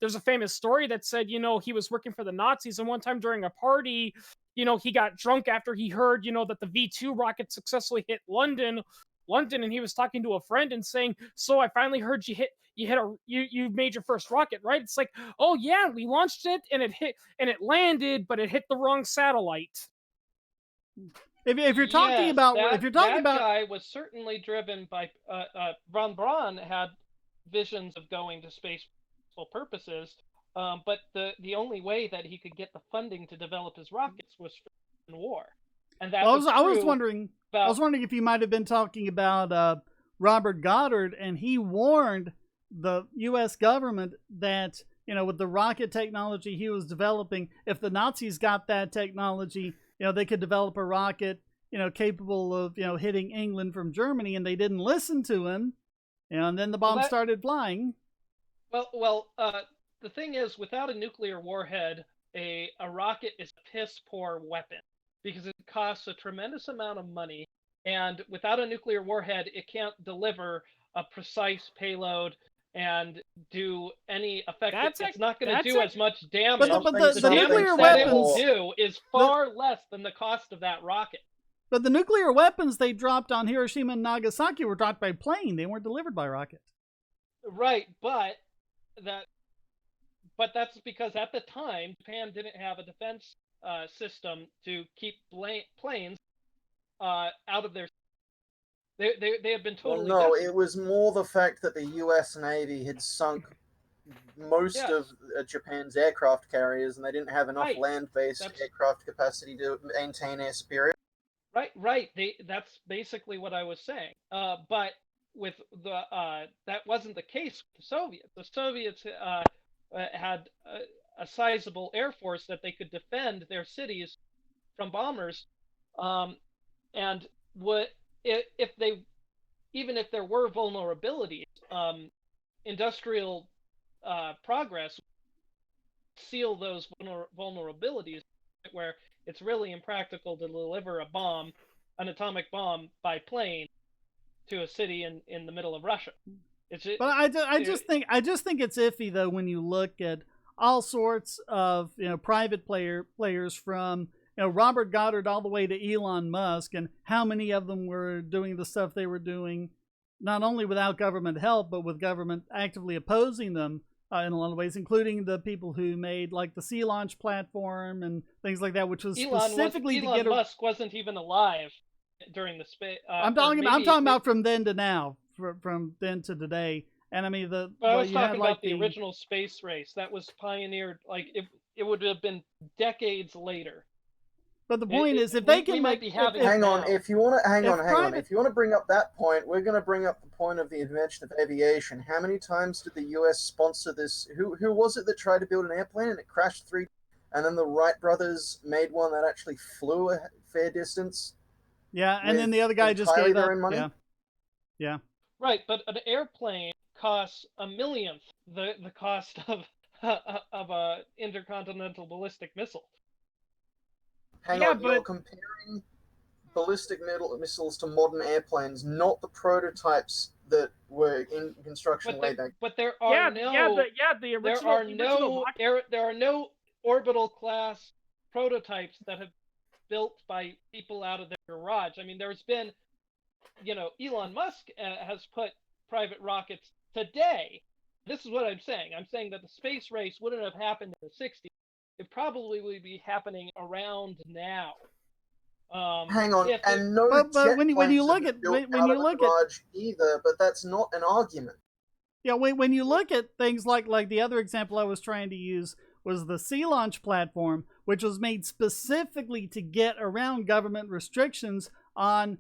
there's a famous story that said, he was working for the Nazis, and one time during a party, he got drunk after he heard, that the V2 rocket successfully hit London, and he was talking to a friend and saying, "So I finally heard you made your first rocket, right?" It's like, "Oh yeah, we launched it and it landed, but it hit the wrong satellite." If you're talking yes, about that guy was certainly driven by von Braun had visions of going to space for purposes, but the only way that he could get the funding to develop his rockets was in war, and that I was was wondering if you might have been talking about Robert Goddard, and he warned the U.S. government that with the rocket technology he was developing, if the Nazis got that technology, they could develop a rocket, capable of hitting England from Germany, and they didn't listen to him, and then the bomb started flying. Well, the thing is, without a nuclear warhead, a rocket is a piss poor weapon because it costs a tremendous amount of money, and without a nuclear warhead, it can't deliver a precise payload and do any effective. It's not going to do as much damage. But the damage nuclear that it weapons will do is far less than the cost of that rocket. But the nuclear weapons they dropped on Hiroshima and Nagasaki were dropped by plane. They weren't delivered by rocket. Right, but that's because at the time Japan didn't have a defense system to keep planes out of their. They had been totally. Well, no, it was more the fact that the U.S. Navy had sunk most of Japan's aircraft carriers, and they didn't have enough land-based aircraft capacity to maintain air superiority. Right. That's basically what I was saying. But with the that wasn't the case with the Soviets. The Soviets had a sizable air force that they could defend their cities from bombers, and if they even if there were vulnerabilities, industrial progress seal those vulnerabilities where it's really impractical to deliver an atomic bomb by plane to a city in the middle of Russia. But I just think it's iffy though when you look at all sorts of private players from Robert Goddard all the way to Elon Musk, and how many of them were doing the stuff they were doing, not only without government help but with government actively opposing them in a lot of ways, including the people who made like the Sea Launch platform and things like that, which was specifically to get. Elon Musk wasn't even alive during the space. I'm talking about from then to now, from then to today. And I mean I was talking about the original space race that was pioneered. Like it would have been decades later. But the point is, if they can make, hang on, if you want to bring up that point, we're going to bring up the point of the invention of aviation. How many times did the U.S. sponsor this? Who was it that tried to build an airplane and it crashed 3? And then the Wright brothers made one that actually flew a fair distance. Yeah, and then the other guy just gave their own money. Yeah. Right, but an airplane costs a millionth the cost of a intercontinental ballistic missile. Hang on, you're comparing ballistic missiles to modern airplanes, not the prototypes that were in construction way back. But there are the original. There are no orbital class prototypes that have built by people out of their garage. I mean, there's been, Elon Musk has put private rockets today. This is what I'm saying. I'm saying that the space race wouldn't have happened in the 60s. It probably would be happening around now. Hang on, and no but when you look at either, but that's not an argument. Yeah, when you look at things like the other example I was trying to use was the Sea Launch platform, which was made specifically to get around government restrictions on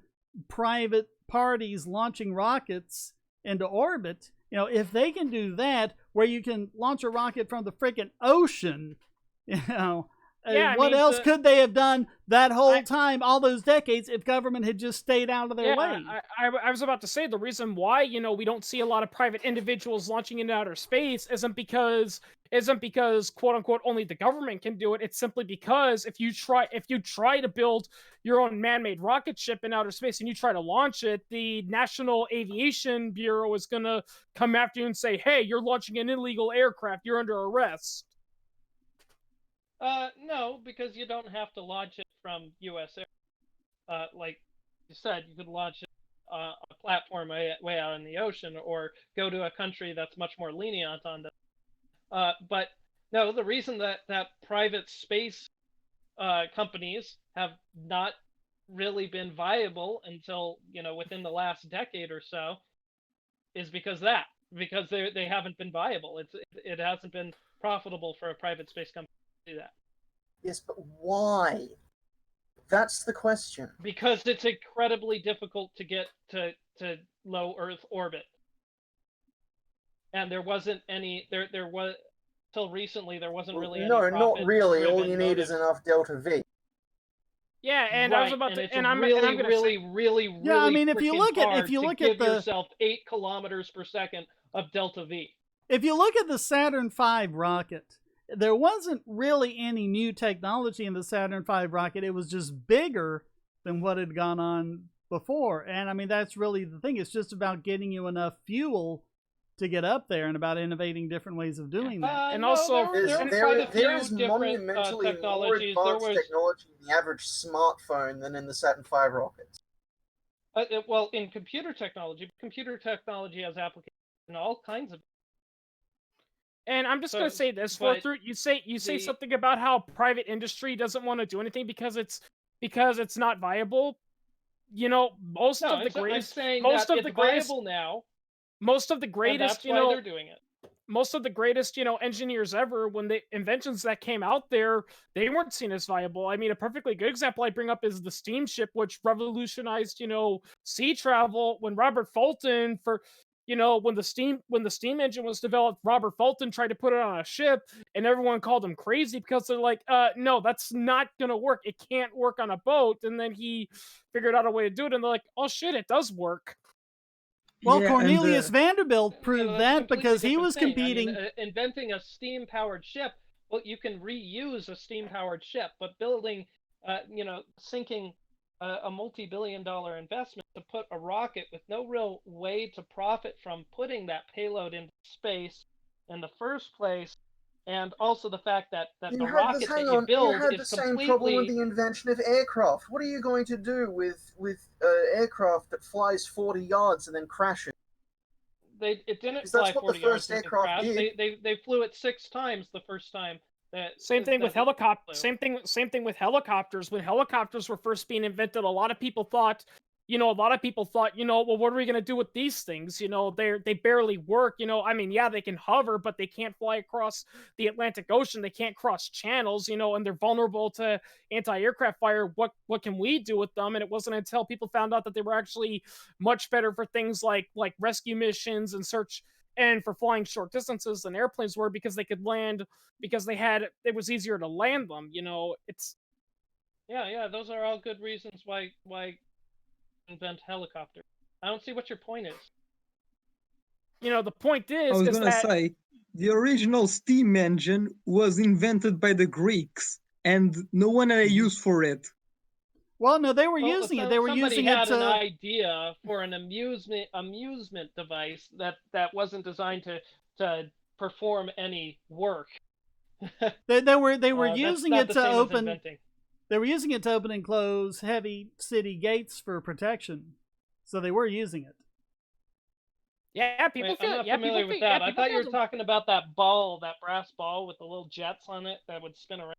private parties launching rockets into orbit. If they can do that, where you can launch a rocket from the freaking ocean, what else could they have done that whole time, all those decades, if government had just stayed out of their way? I was about to say the reason why we don't see a lot of private individuals launching into outer space isn't because quote unquote only the government can do it. It's simply because if you try to build your own man-made rocket ship in outer space and you try to launch it, the National Aviation Bureau is gonna come after you and say, "Hey, you're launching an illegal aircraft. You're under arrest." No, because you don't have to launch it from U.S. air. Like you said, you could launch it a platform way out in the ocean, or go to a country that's much more lenient on that. But no, the reason that private space companies have not really been viable until within the last decade or so is because they haven't been viable. It hasn't been profitable for a private space company to do that. Yes, but why? That's the question. Because it's incredibly difficult to get to low Earth orbit, and there wasn't any. There was till recently. There wasn't really. No, any not really. All you need motives. is enough delta V. Yeah, and right. I was about to. And I'm really. Yeah, I mean, if you look at give yourself 8 kilometers per second of delta V. If you look at the Saturn V rocket, there wasn't really any new technology in the Saturn V rocket. It was just bigger than what had gone on before. And I mean, that's really the thing. It's just about getting you enough fuel to get up there and about innovating different ways of doing that. And no, also, there is monumentally more advanced technology in the average smartphone than in the Saturn V rockets. Well, in computer technology has applications in all kinds of. And I'm just gonna say this: you say something about how private industry doesn't want to do anything because it's not viable. Most of the greatest they're doing it. Most of the greatest engineers ever, when the inventions that came out there, they weren't seen as viable. I mean, a perfectly good example I bring up is the steamship, which revolutionized sea travel. When Robert Fulton when the steam engine was developed, Robert Fulton tried to put it on a ship, and everyone called him crazy because they're like, no, that's not gonna work. It can't work on a boat. And then he figured out a way to do it, and they're like, oh shit, it does work. Well, Yeah, Cornelius Vanderbilt proved that's a that completely because he different was thing. I mean, competing. inventing a steam-powered ship. Well, you can reuse a steam-powered ship, but building, sinking a multi-billion-dollar investment to put a rocket with no real way to profit from putting that payload into space in the first place, and also the fact that the rocket that you build You had is the same problem with completely. the invention of aircraft. What are you going to do with aircraft that flies 40 yards and then crashes? It didn't Because fly that's what the 40 yards first and then aircraft crash. did. They flew it 6 times the first time that Same thing with that it helicopters. flew. Same thing with helicopters. When helicopters were first being invented, a lot of people thought, well, what are we gonna do with these things? They barely work. I mean, yeah, they can hover, but they can't fly across the Atlantic Ocean. They can't cross channels. And they're vulnerable to anti-aircraft fire. What can we do with them? And it wasn't until people found out that they were actually much better for things like rescue missions and search and for flying short distances than airplanes were, because they could land, because it was easier to land them. It's Yeah, those are all good reasons why invent helicopters. I don't see what your point is. the point I is was is gonna that say the original steam engine was invented by the Greeks, and no one had a use for it. Well, no, they were Well, using it. They were somebody using it had an to. idea for an amusement device that wasn't designed to perform any work. They were That's using not it the to same as open. inventing. They were using it to open and close heavy city gates for protection. So they were using it. yeah, people Wait, feel I'm not yeah, familiar people with feel yeah, that. I people thought you feel were talking about that ball, that brass ball with the little jets on it that would spin around.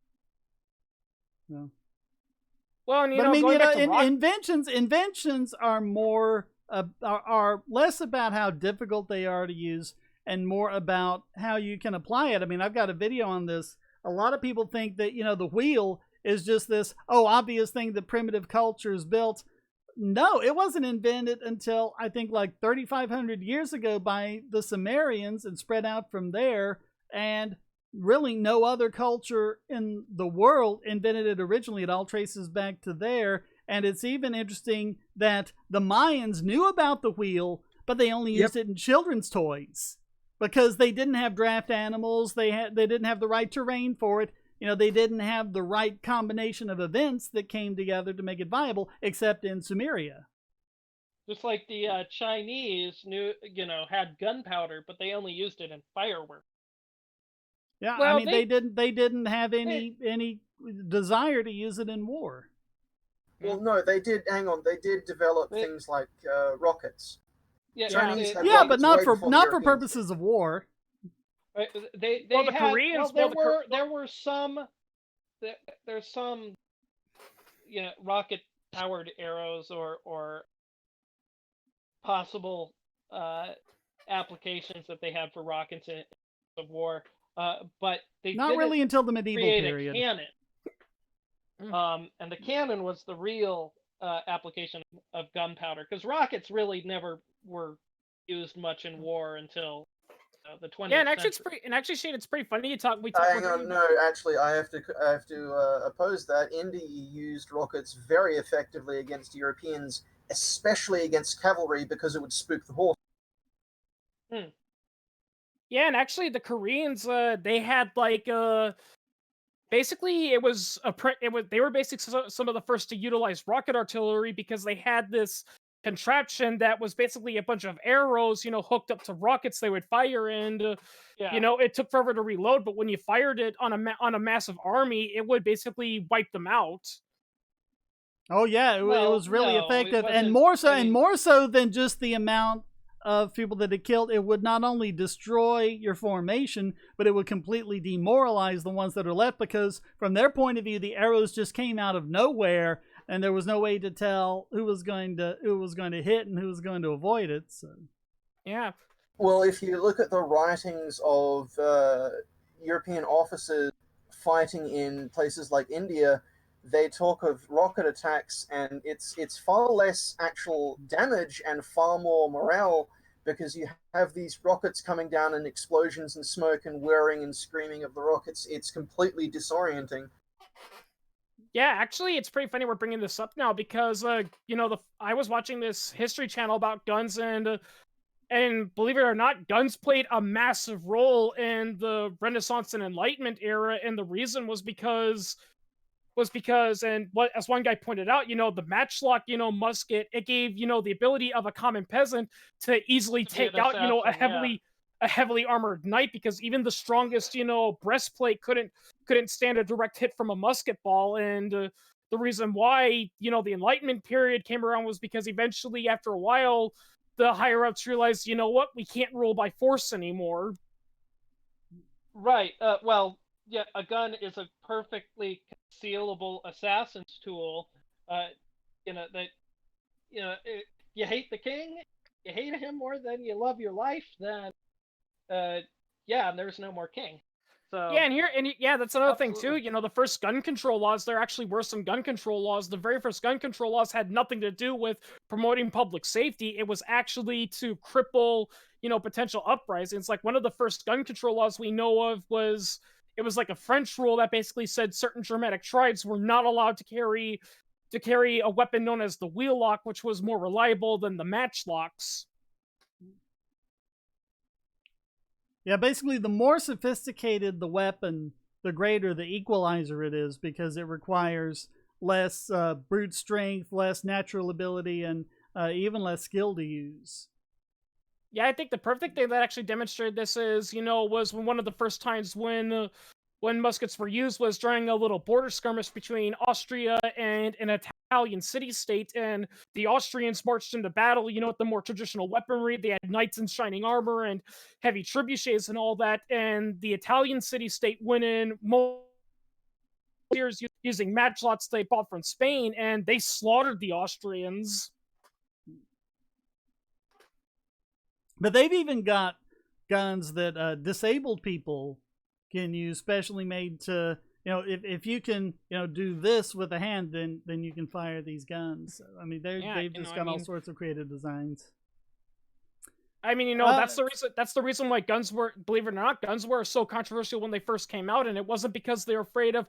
No. well, and But I mean, going back to inventions are more are less about how difficult they are to use and more about how you can apply it. I mean, I've got a video on this. A lot of people think that the wheel is just this obvious thing that primitive cultures built. No, it wasn't invented until I think like 3,500 years ago by the Sumerians and spread out from there. And really, no other culture in the world invented it originally. It all traces back to there. And it's even interesting that the Mayans knew about the wheel, but they only used it in children's toys because they didn't have draft animals. They didn't have the right terrain for it. They didn't have the right combination of events that came together to make it viable, except in Sumeria. Just like the Chinese had gunpowder, but they only used it in fireworks. Yeah, Well, I mean they didn't have any desire to use it in war. Well, no, they did. Hang on, they did develop things like rockets. Chinese had Yeah, but rockets not way for before the not for Europeans did. purposes of war. They Well, the had Koreans- well, well, the there were some there's some rocket powered arrows or possible applications that they had for rockets in of war, but they Not didn't really until the medieval create period. a cannon. And the cannon was the real application of gunpowder, because rockets really never were used much in war until the 20th yeah, and actually century. Shane, it's pretty funny. Hang on, no, actually, I have to oppose that. India used rockets very effectively against Europeans, especially against cavalry, because it would spook the horse. Yeah, and actually the Koreans, they had basically they were basically some of the first to utilize rocket artillery, because they had this contraption that was basically a bunch of arrows, hooked up to rockets they would fire, and it took forever to reload, but when you fired it on a massive army, it would basically wipe them out. Oh yeah, it was really no, it effective, and wasn't- more so than just the amount of people that it killed. It would not only destroy your formation, but it would completely demoralize the ones that are left, because from their point of view, the arrows just came out of nowhere, and there was no way to tell who was going to hit and who was going to avoid it. So, yeah. Well, if you look at the writings of European officers fighting in places like India, they talk of rocket attacks, and it's far less actual damage and far more morale, because you have these rockets coming down and explosions and smoke and whirring and screaming of the rockets. It's completely disorienting. Yeah, actually, it's pretty funny we're bringing this up now, because I was watching this history channel about guns, and And believe it or not, guns played a massive role in the Renaissance and Enlightenment era, and the reason was because, and what, as one guy pointed out, the matchlock, musket, it gave, the ability of a common peasant to easily To be an take out, assassin, yeah. a heavily armored knight, because even the strongest, breastplate couldn't stand a direct hit from a musket ball. And the reason why, the Enlightenment period came around was because eventually, after a while, the higher ups realized, what, we can't rule by force anymore. Right. Well, yeah, a gun is a perfectly concealable assassin's tool. Uh, that you hate the king, you hate him more than you love your life, then yeah, and there's no more king. So Yeah, yeah, that's another thing too. absolutely. The first gun control laws, there actually were some gun control laws. The very first gun control laws had nothing to do with promoting public safety. It was actually to cripple, potential uprisings. Like one of the first gun control laws we know of was, it was like a French rule that basically said certain Germanic tribes were not allowed to carry a weapon known as the wheel lock, which was more reliable than the matchlocks. Yeah, basically, the more sophisticated the weapon, the greater the equalizer it is, because it requires less brute strength, less natural ability, and even less skill to use. Yeah, I think the perfect thing that actually demonstrated this is, was one of the first times when muskets were used was during a little border skirmish between Austria and an Italian city-state, and the Austrians marched into battle, with the more traditional weaponry. They had knights in shining armor and heavy trebuchets and all that, and the Italian city-state went in years using matchlocks they bought from Spain, and they slaughtered the Austrians. But they've even got guns that disabled people can use, specially made to, if you can, do this with a hand, then you can fire these guns. I mean, they've just got all sorts of creative designs. I mean, that's the reason why guns were, believe it or not, guns were so controversial when they first came out, and it wasn't because they were afraid of,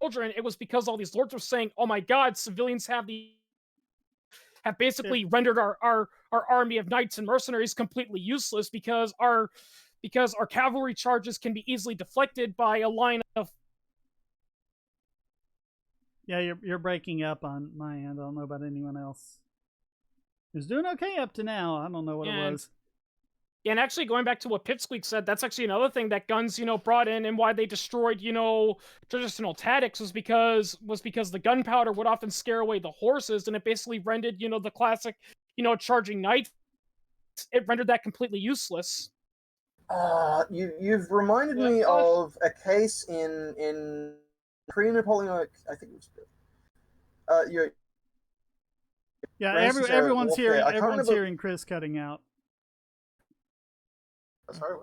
children. It was because all these lords were saying, "Oh my God, civilians have basically rendered our army of knights and mercenaries completely useless, because our cavalry charges can be easily deflected by a line of." Yeah, you're breaking up on my end. I don't know about anyone else. It was doing okay up to now. I don't know what it was. And actually, going back to what Pipsqueak said, that's actually another thing that guns, brought in, and why they destroyed, traditional tactics, was because the gunpowder would often scare away the horses, and it basically rendered, the classic, charging knight. It rendered that completely useless. You've reminded me of a case in pre-Napoleonic, I think it was. Yeah, everyone's hearing Chris cutting out. Sorry.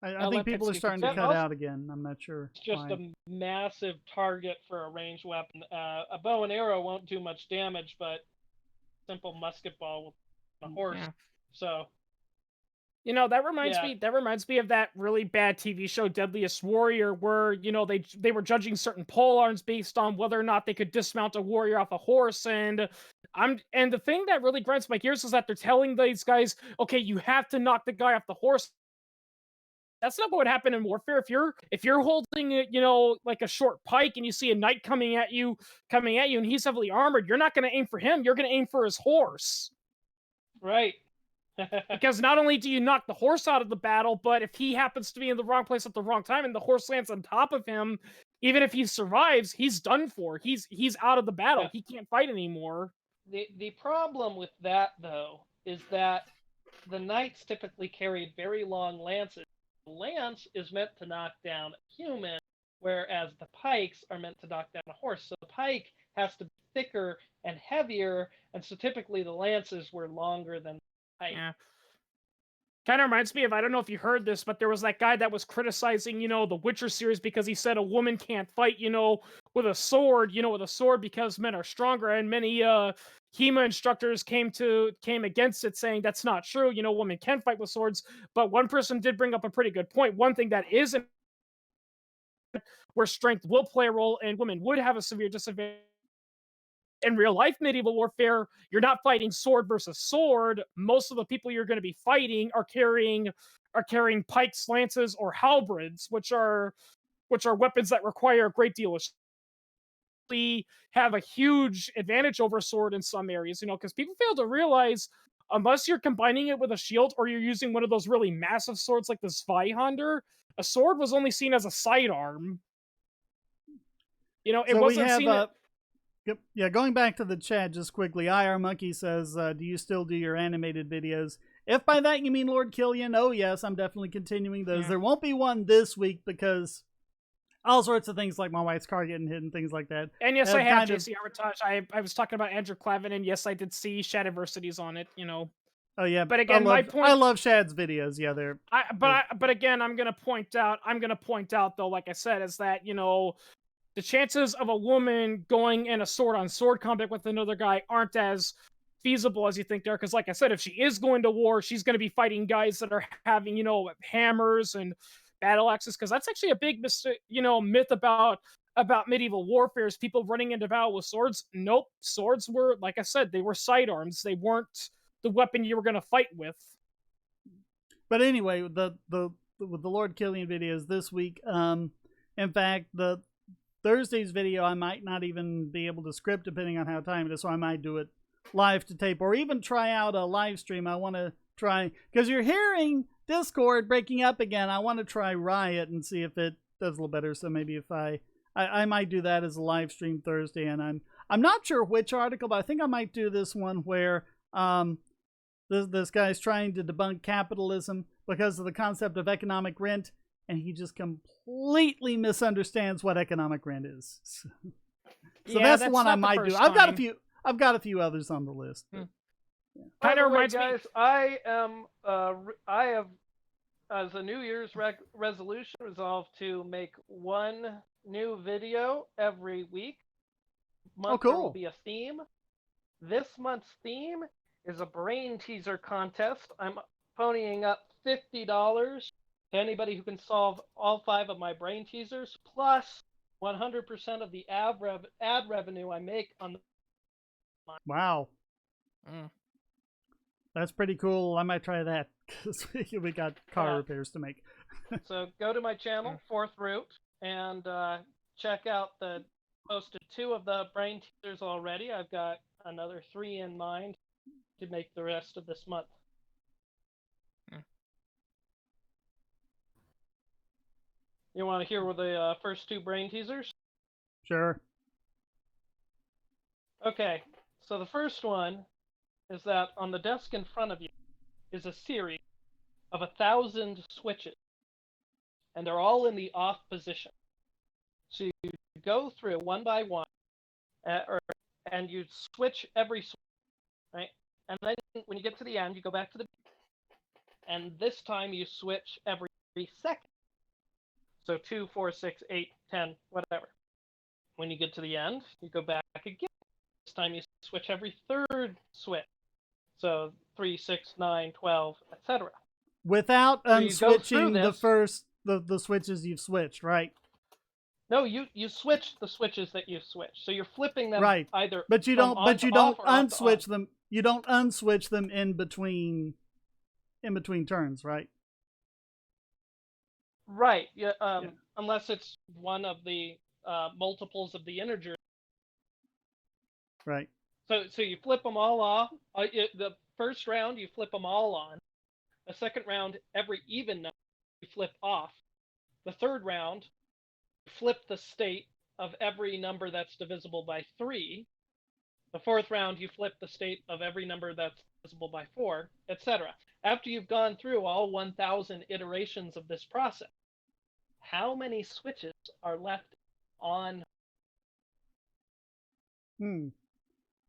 I think people are starting to cut out again. I'm not sure. It's just a massive target for a ranged weapon. A bow and arrow won't do much damage, but simple musket ball with a horse. Yeah. So. That reminds me of that really bad TV show Deadliest Warrior, where, they were judging certain pole arms based on whether or not they could dismount a warrior off a horse, and the thing that really grinds my gears is that they're telling these guys, okay, you have to knock the guy off the horse. That's not what would happen in warfare. If you're holding, like a short pike, and you see a knight coming at you, and he's heavily armored, you're not going to aim for him. You're going to aim for his horse. Right. Because not only do you knock the horse out of the battle, but if he happens to be in the wrong place at the wrong time and the horse lands on top of him, even if he survives, he's done for. He's out of the battle. Yeah. He can't fight anymore. The problem with that, though, is that the knights typically carried very long lances. The lance is meant to knock down a human, whereas the pikes are meant to knock down a horse. So the pike has to be thicker and heavier, and so typically the lances were longer than the pike. Yeah. Kind of reminds me of, I don't know if you heard this, but there was that guy that was criticizing, the Witcher series, because he said a woman can't fight, with a sword, because men are stronger, and many HEMA instructors came against it, saying that's not true. Women can fight with swords. But one person did bring up a pretty good point. One thing that isn't, where strength will play a role and women would have a severe disadvantage, in real life medieval warfare, you're not fighting sword versus sword. Most of the people you're going to be fighting are carrying pikes, lances, or halberds, which are weapons that require a great deal of have a huge advantage over sword in some areas, because people fail to realize unless you're combining it with a shield or you're using one of those really massive swords like the Zweihander, a sword was only seen as a sidearm. It So we wasn't have seen. yeah, going back to the chat just quickly, IR Monkey says, do you still do your animated videos? If by that you mean Lord Killian, oh yes, I'm definitely continuing those. Yeah. There won't be one this week because all sorts of things like my wife's car getting hit and things like that. And yes, I have have kind of- JC Armitage. I was talking about Andrew Clavin, and yes, I did see Shadiversities on it. Oh yeah, But again, my point. I love Shad's videos. Yeah, they're. But again, I'm gonna point out though, like I said, is that the chances of a woman going in a sword-on-sword combat with another guy aren't as feasible as you think they are. Because, like I said, if she is going to war, she's going to be fighting guys that are having, hammers and battle axes. Because that's actually a big, myth about medieval warfare is people running into battle with swords. Nope, swords were, like I said, they were sidearms. They weren't the weapon you were going to fight with. But anyway, with the Lord Killian videos this week, in fact, the Thursday's video I might not even be able to script depending on how time it is, so I might do it live to tape or even try out a live stream. I want to try, because you're hearing Discord breaking up again, I want to try Riot and see if it does a little better. So maybe if I might do that as a live stream Thursday, and I'm not sure which article, but I think I might do this one where this guy's trying to debunk capitalism because of the concept of economic rent, and he just completely misunderstands what economic rent is. So Yeah, that's the one I might do. I've got a few others on the list. Hmm. Yeah. Kind of reminds guys, me. I have, as a New Year's resolution, resolved to make one new video every week. Month cool. There will be a theme. This month's theme is a brain teaser contest. I'm ponying up $50 to anybody who can solve all 5 of my brain teasers, plus 100% of the ad revenue I make on the. Wow. That's pretty cool. I might try that because we got car repairs to make. So go to my channel, Fourth Root, and check out the posted 2 of the brain teasers already. I've got another 3 in mind to make the rest of this month. You want to hear the first 2 brain teasers? Sure. Okay, so the first one is that on the desk in front of you is a series of 1,000 switches, and they're all in the off position. So you go through one by one, and you switch every switch, right? And then when you get to the end, you go back to the, and this time you switch every second. So 2, 4, 6, 8, 10, whatever. When you get to the end, you go back again. This time you switch every third switch. So 3, 6, 9, 12, etc. Without unswitching the the switches you've switched, right? No, you switch the switches that you switch. So you're flipping them right. either. But you from don't. on But to you off don't or on to unswitch on. them. You don't unswitch them in between turns, right? Right. Yeah. Unless it's one of the multiples of the integer. Right. So you flip them all off. The first round you flip them all on. The second round, every even number you flip off. The third round, you flip the state of every number that's divisible by 3. The fourth round, you flip the state of every number that's divisible by 4, etc. After you've gone through all 1,000 iterations of this process, how many switches are left on?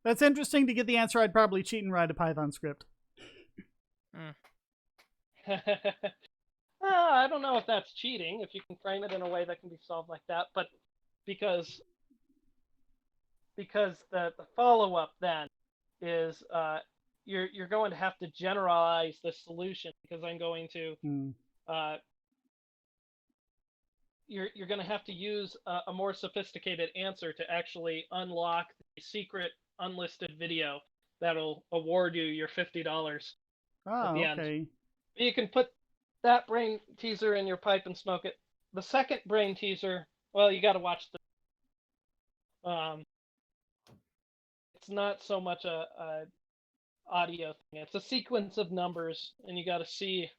That's interesting. To get the answer, I'd probably cheat and write a Python script. I don't know if that's cheating, if you can frame it in a way that can be solved like that, but because the follow-up then is you're going to have to generalize the solution, because I'm going to you're going to have to use a more sophisticated answer to actually unlock the secret unlisted video that'll award you your $50 at Oh, the end. okay. You can put that brain teaser in your pipe and smoke it. The second brain teaser, well, you got to watch the. It's not so much a audio thing. It's a sequence of numbers, and you got to see.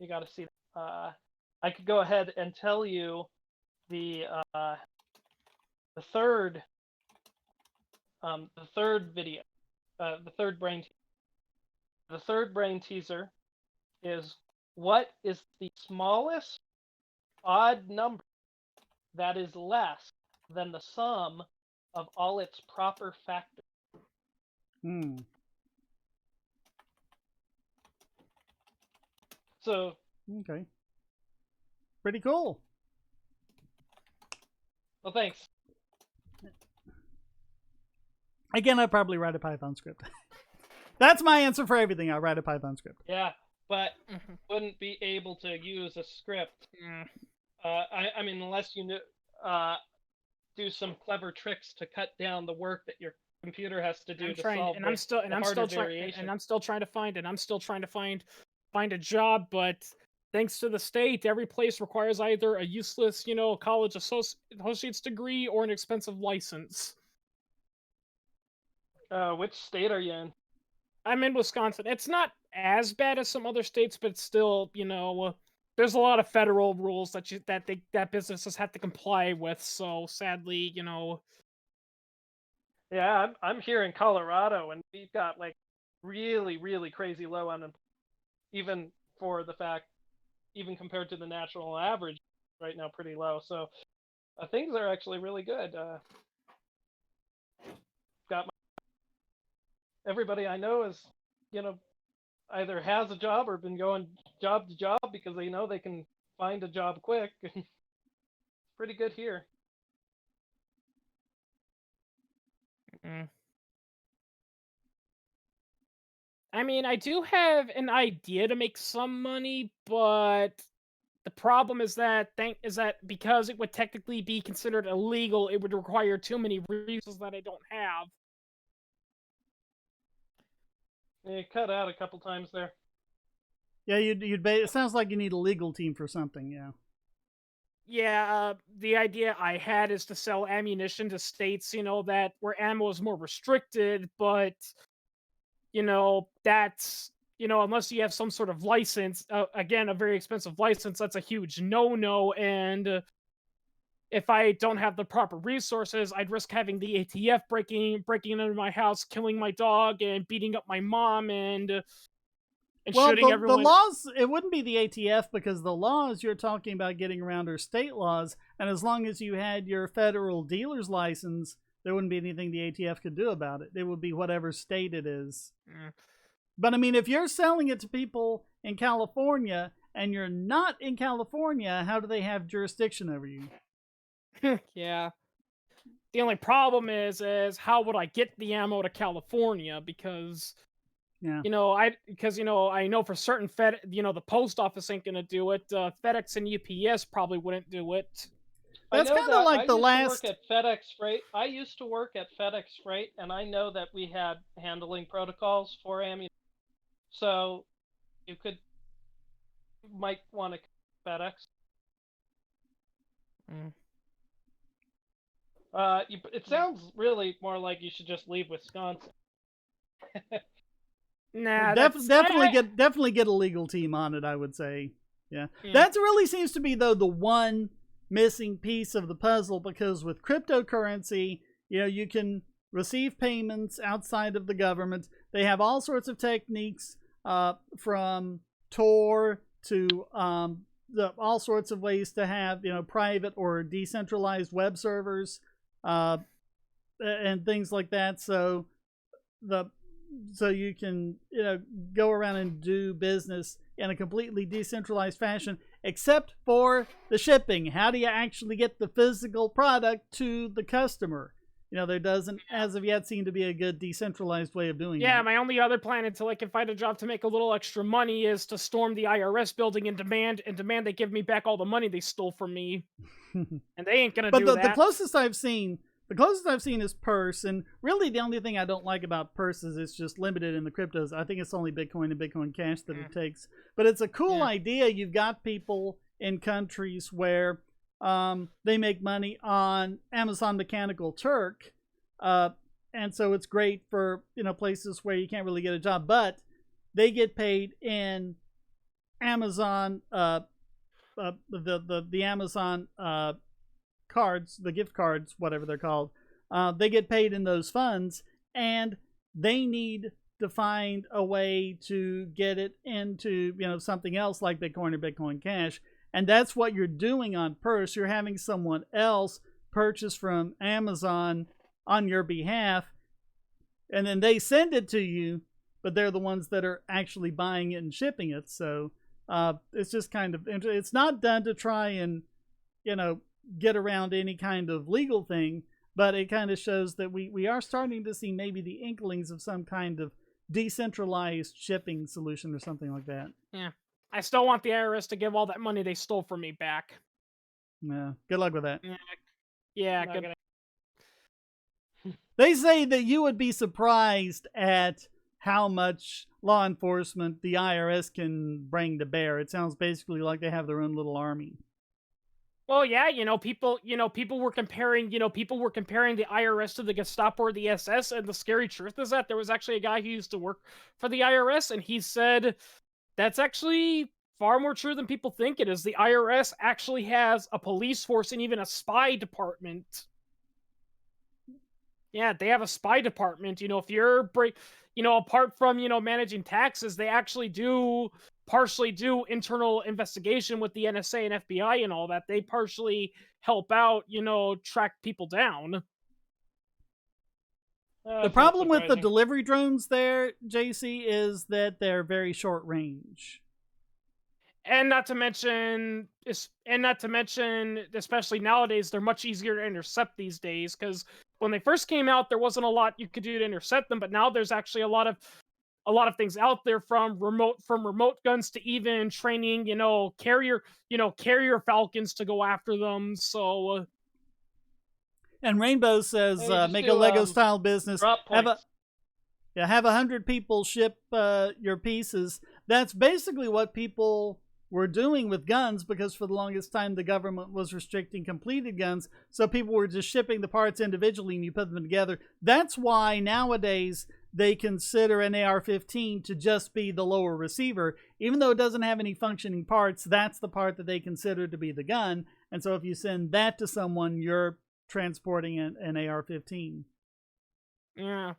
You got to see. I could go ahead and tell you the third video, the third brain. The third brain teaser is what is the smallest odd number that is less than the sum of all its proper factors. Hmm. So Okay. Pretty cool. well, thanks. Again, I'd probably write a Python script. That's my answer for everything. I'll write a Python script. Yeah, but wouldn't be able to use a script. I mean, unless you do some clever tricks to cut down the work that your computer has to do to solve I'm still trying to find a job, but thanks to the state, every place requires either a useless, college associate's degree or an expensive license. Which state are you in? I'm in Wisconsin. It's not as bad as some other states, but it's still, there's a lot of federal rules that businesses have to comply with. So sadly, Yeah, I'm here in Colorado, and we've got like really, really crazy low unemployment, even for the fact, even compared to the national average, right now pretty low. So things are actually really good. Everybody I know is, either has a job or been going job to job because they know they can find a job quick. It's pretty good here. I mean, I do have an idea to make some money, but the problem is that because it would technically be considered illegal, it would require too many resources that I don't have. You cut out a couple times there. Yeah, it sounds like you need a legal team for something. Yeah. Yeah, the idea I had is to sell ammunition to states, that where ammo is more restricted, but that's unless you have some sort of license, again, a very expensive license, that's a huge no-no, and if I don't have the proper resources, I'd risk having the ATF breaking into my house, killing my dog, and beating up my mom, and shooting everyone. The laws, it wouldn't be the ATF because the laws you're talking about getting around are state laws, and as long as you had your federal dealer's license, there wouldn't be anything the ATF could do about it. It would be whatever state it is. But I mean, if you're selling it to people in California and you're not in California, how do they have jurisdiction over you? Yeah. The only problem is how would I get the ammo to California? Because I know for certain the post office ain't gonna do it. FedEx and UPS probably wouldn't do it. That's kind of like the last. I used to work at FedEx Freight, and I know that we had handling protocols for ammunition. So you might want to FedEx. It sounds really more like you should just leave Wisconsin. Nah, definitely get a legal team on it, I would say. Yeah. That really seems to be though the one missing piece of the puzzle, because with cryptocurrency, you can receive payments outside of the government. They have all sorts of techniques, from Tor to all sorts of ways to have private or decentralized web servers, and things like that. So you can go around and do business in a completely decentralized fashion, except for the shipping. How do you actually get the physical product to the customer? there doesn't, as of yet, seem to be a good decentralized way of doing Yeah, that. my only other plan until I can find a job to make a little extra money is to storm the IRS building and demand they give me back all the money they stole from me. And they ain't gonna But do the that. closest I've seen is Purse, and really the only thing I don't like about Purse is it's just limited in the cryptos. I think it's only Bitcoin and Bitcoin Cash that it takes. But it's a cool idea. You've got people in countries where they make money on Amazon Mechanical Turk, and so it's great for places where you can't really get a job, but they get paid in Amazon. The Amazon cards, the gift cards, whatever they're called, they get paid in those funds, and they need to find a way to get it into something else like Bitcoin or Bitcoin Cash, and that's what you're doing on Purse. You're having someone else purchase from Amazon on your behalf, and then they send it to you, but they're the ones that are actually buying it and shipping it. So it's just kind of, it's not done to try and get around any kind of legal thing, but it kind of shows that we are starting to see maybe the inklings of some kind of decentralized shipping solution or something like that. Yeah. I still want the IRS to give all that money they stole from me back. Yeah. Good luck with that. Yeah, good. They say that you would be surprised at how much law enforcement the IRS can bring to bear. It sounds basically like they have their own little army. Well, yeah, people were comparing the IRS to the Gestapo or the SS, and the scary truth is that there was actually a guy who used to work for the IRS, and he said that's actually far more true than people think it is. The IRS actually has a police force and even a spy department. Yeah, they have a spy department. If you're apart from managing taxes, they actually partially do internal investigation with the NSA and FBI and all that. They partially help out, track people down. The problem with the delivery drones there, JC, is that they're very short range. And not to mention, especially nowadays, they're much easier to intercept these days, because when they first came out, there wasn't a lot you could do to intercept them, but now there's actually a lot of things out there, from remote guns to even training, carrier falcons to go after them. So and Rainbow says make a Lego style business. Have 100 people ship your pieces. That's basically what people were doing with guns, because for the longest time the government was restricting completed guns, so people were just shipping the parts individually and you put them together. That's why nowadays they consider an AR-15 to just be the lower receiver. Even though it doesn't have any functioning parts, that's the part that they consider to be the gun. And so if you send that to someone, you're transporting an AR-15. Yeah,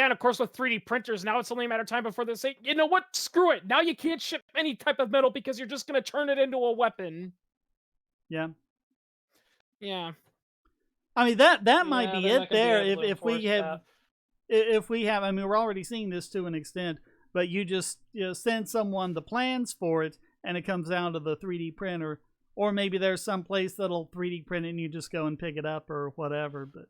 and of course with 3D printers, now it's only a matter of time before they say, you know what, screw it. Now you can't ship any type of metal because you're just going to turn it into a weapon. Yeah. Yeah. I mean, that might be it there. If we have, I mean, we're already seeing this to an extent, but you just send someone the plans for it and it comes down to the 3D printer, or maybe there's some place that'll 3D print it and you just go and pick it up or whatever, but...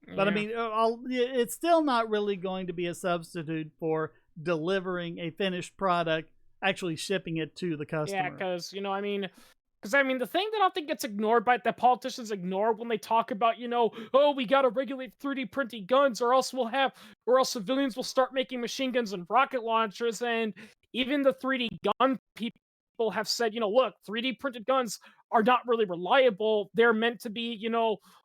Yeah. But I mean, it's still not really going to be a substitute for delivering a finished product, actually shipping it to the customer. Yeah, because the thing that I think gets ignored, that politicians ignore when they talk about, we got to regulate 3D printing guns, or else civilians will start making machine guns and rocket launchers, and even the 3D gun people have said, look, 3D printed guns are not really reliable. They're meant to be,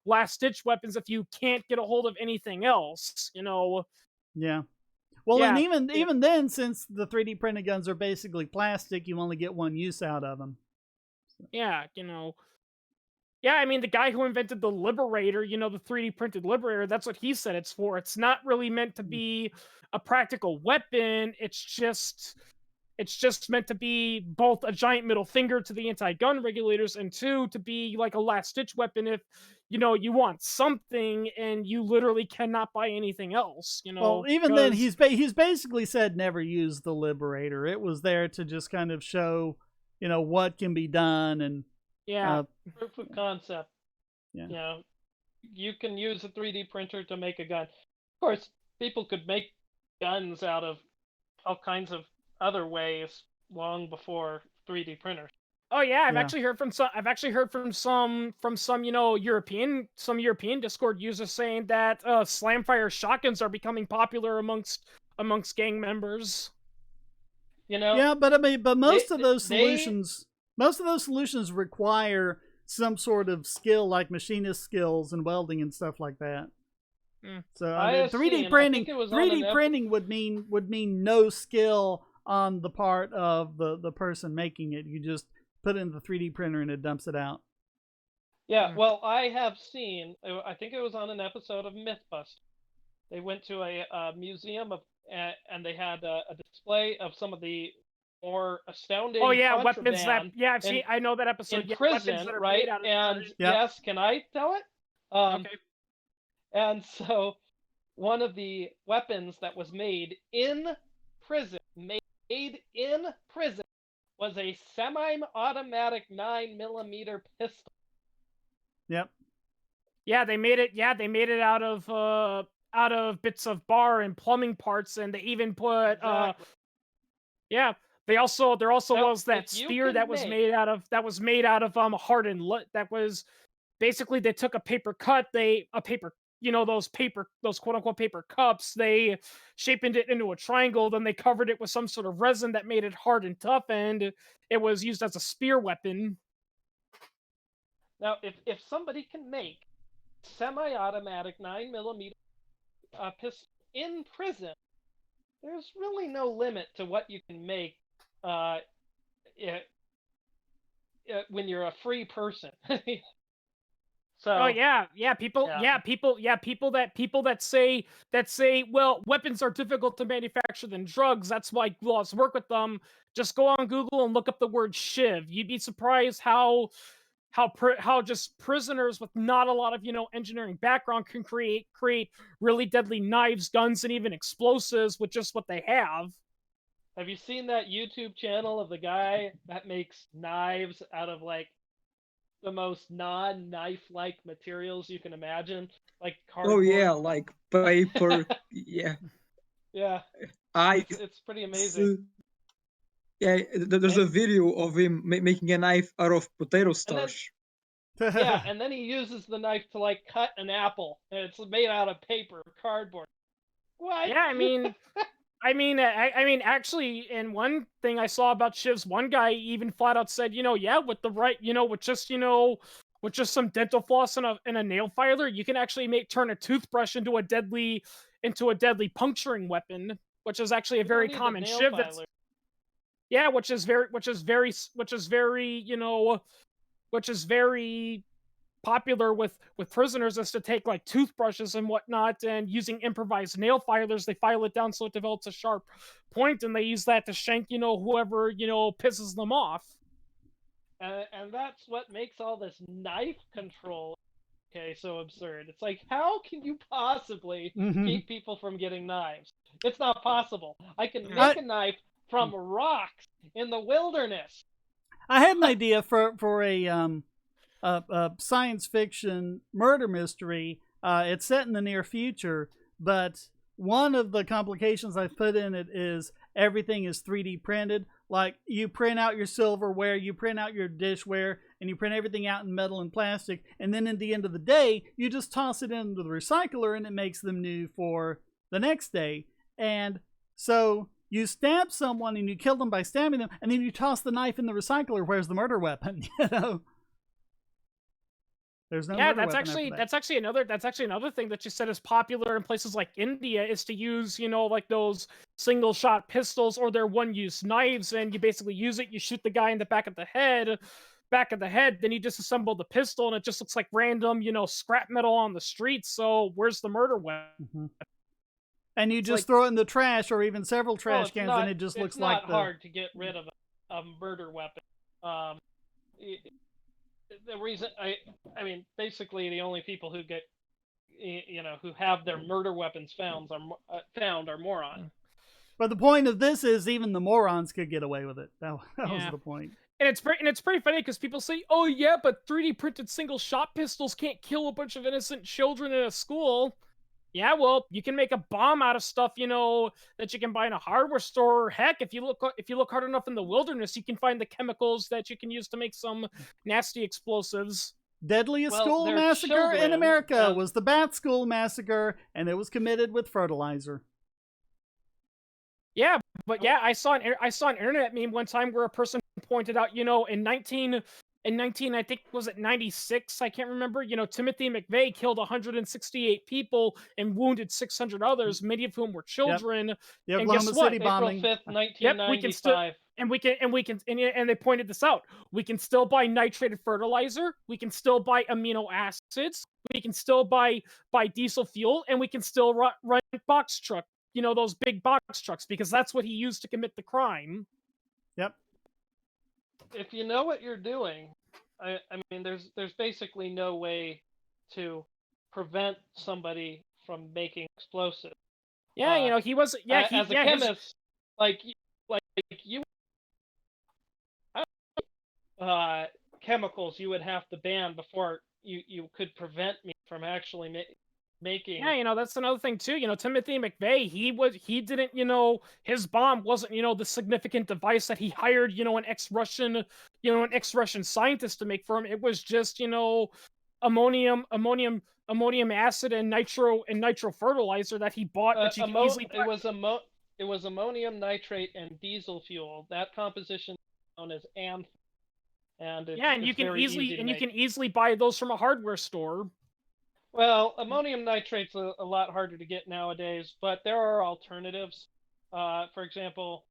last-ditch weapons if you can't get a hold of anything else, Yeah. Well, and even then, since the 3D printed guns are basically plastic, you only get one use out of them. So. Yeah, Yeah, I mean, the guy who invented the Liberator, the 3D printed Liberator, that's what he said it's for. It's not really meant to be a practical weapon. It's just meant to be both a giant middle finger to the anti-gun regulators, and two, to be like a last-ditch weapon if, you want something and you literally cannot buy anything else, Well, even then, he's basically said never use the Liberator. It was there to just kind of show, what can be done, and... Yeah. Proof of concept. Yeah. you can use a 3D printer to make a gun. Of course, people could make guns out of all kinds of other ways long before 3D printers. Oh yeah, I've Yeah. actually heard from some. I've actually heard from some European Discord users saying that slamfire shotguns are becoming popular amongst gang members. You know, Yeah, but I mean, but most of those they solutions require some sort of skill, like machinist skills and welding and stuff like that. Mm. So I I mean, have 3D seen- I printing, think it was on 3D an printing would mean no skill on the part of the person making it. You just put it in the 3D printer and it dumps it out. Yeah, Mm. well, I have seen. I think it was on an episode of Mythbusters. They went to a museum and they had a display of some of the more astounding Oh yeah, weapons that. contraband Yeah, I've seen. in- I know that episode. in Yeah, weapons prison, that are right? made out of. And Yep. yes, can I tell it? Okay. And so one of the weapons that was made in prison, was a semi-automatic 9mm pistol. Yep. Yeah, they made it. Yeah, they made it out of bits of bar and plumbing parts, and they even put Exactly. yeah. There also Now, was that if you spear can that was made out of hardened that was basically they took a paper cut, those quote unquote paper cups, they shaped it into a triangle, then they covered it with some sort of resin that made it hard and tough, and it was used as a spear weapon. Now, if somebody can make semi-automatic 9mm pistol in prison, there's really no limit to what you can make when you're a free person. So, Oh yeah, people that say, well, weapons are difficult to manufacture than drugs. That's why laws work with them. Just go on Google and look up the word shiv. You'd be surprised how just prisoners with not a lot of engineering background can create really deadly knives, guns, and even explosives with just what they have. have you seen that YouTube channel of the guy that makes knives out of like the most non-knife-like materials you can imagine, like cardboard? Oh yeah, like paper. Yeah, Yeah, I. it's pretty amazing. Yeah, there's a video of him making a knife out of potato starch. Yeah, and then he uses the knife to like cut an apple, and it's made out of paper, cardboard. What? Yeah, I mean, actually, in one thing I saw about shivs, one guy even flat out said, yeah, with the right, with just some dental floss and a nail filer, you can actually turn a toothbrush into a deadly puncturing weapon, which is actually a You very don't need common nail shiv. filer. Yeah, which is very popular with prisoners, is to take like toothbrushes and whatnot, and using improvised nail filers, they file it down so it develops a sharp point, and they use that to shank whoever pisses them off. And that's what makes all this knife control so absurd. It's like, how can you possibly keep people from getting knives? It's not possible. I can make a knife from rocks in the wilderness. I had an idea for a science fiction murder mystery. It's set in the near future, but one of the complications I've put in it is everything is 3D printed. Like, you print out your silverware, you print out your dishware, and you print everything out in metal and plastic, and then at the end of the day, you just toss it into the recycler and it makes them new for the next day. And so you stab someone and you kill them by stabbing them, and then you toss the knife in the recycler. Where's the murder weapon? There's no murder weapon that's actually another thing that you said is popular in places like India, is to use like those single shot pistols or their one use knives, and you basically use it, you shoot the guy in the back of the head, then you disassemble the pistol, and it just looks like random scrap metal on the streets. So where's the murder weapon? And you just throw it in the trash, or even several trash cans, and it just looks like it's not hard to get rid of a murder weapon. The reason I mean, basically the only people who get who have their murder weapons found are morons. But the point of this is even the morons could get away with it. That was the point. And it's pretty funny because people say, "Oh yeah, but 3D printed single shot pistols can't kill a bunch of innocent children in a school." Yeah, well, you can make a bomb out of stuff, that you can buy in a hardware store. Or heck, if you look hard enough in the wilderness, you can find the chemicals that you can use to make some nasty explosives. Deadliest Well, school they're massacre in children, America and was the Bat School massacre, and it was committed with fertilizer. Yeah, but yeah, I saw an internet meme one time where a person pointed out, in 19 I think was it 96, I can't remember, Timothy McVeigh killed 168 people and wounded 600 others, many of whom were children. The And Oklahoma guess what? City April bombing. 5th, Yep, we can still 1995. and they pointed this out. We can still buy nitrated fertilizer, we can still buy amino acids, we can still buy diesel fuel, and we can still run box truck, those big box trucks, because that's what he used to commit the crime. Yep. If you know what you're doing, I mean, there's basically no way to prevent somebody from making explosives. Yeah, he was. Yeah, as a chemist, like you, chemicals you would have to ban before you could prevent me from actually making. Yeah, that's another thing too. Timothy McVeigh, he didn't, his bomb wasn't, the significant device that he hired, an ex-Russian scientist to make for him. It was just, ammonium acid and nitro fertilizer that he bought that you can easily buy. It was ammonium nitrate and diesel fuel. That composition is known as AMP. And yeah, and you can easily buy those from a hardware store. Well, ammonium nitrate's a lot harder to get nowadays, but there are alternatives. For example,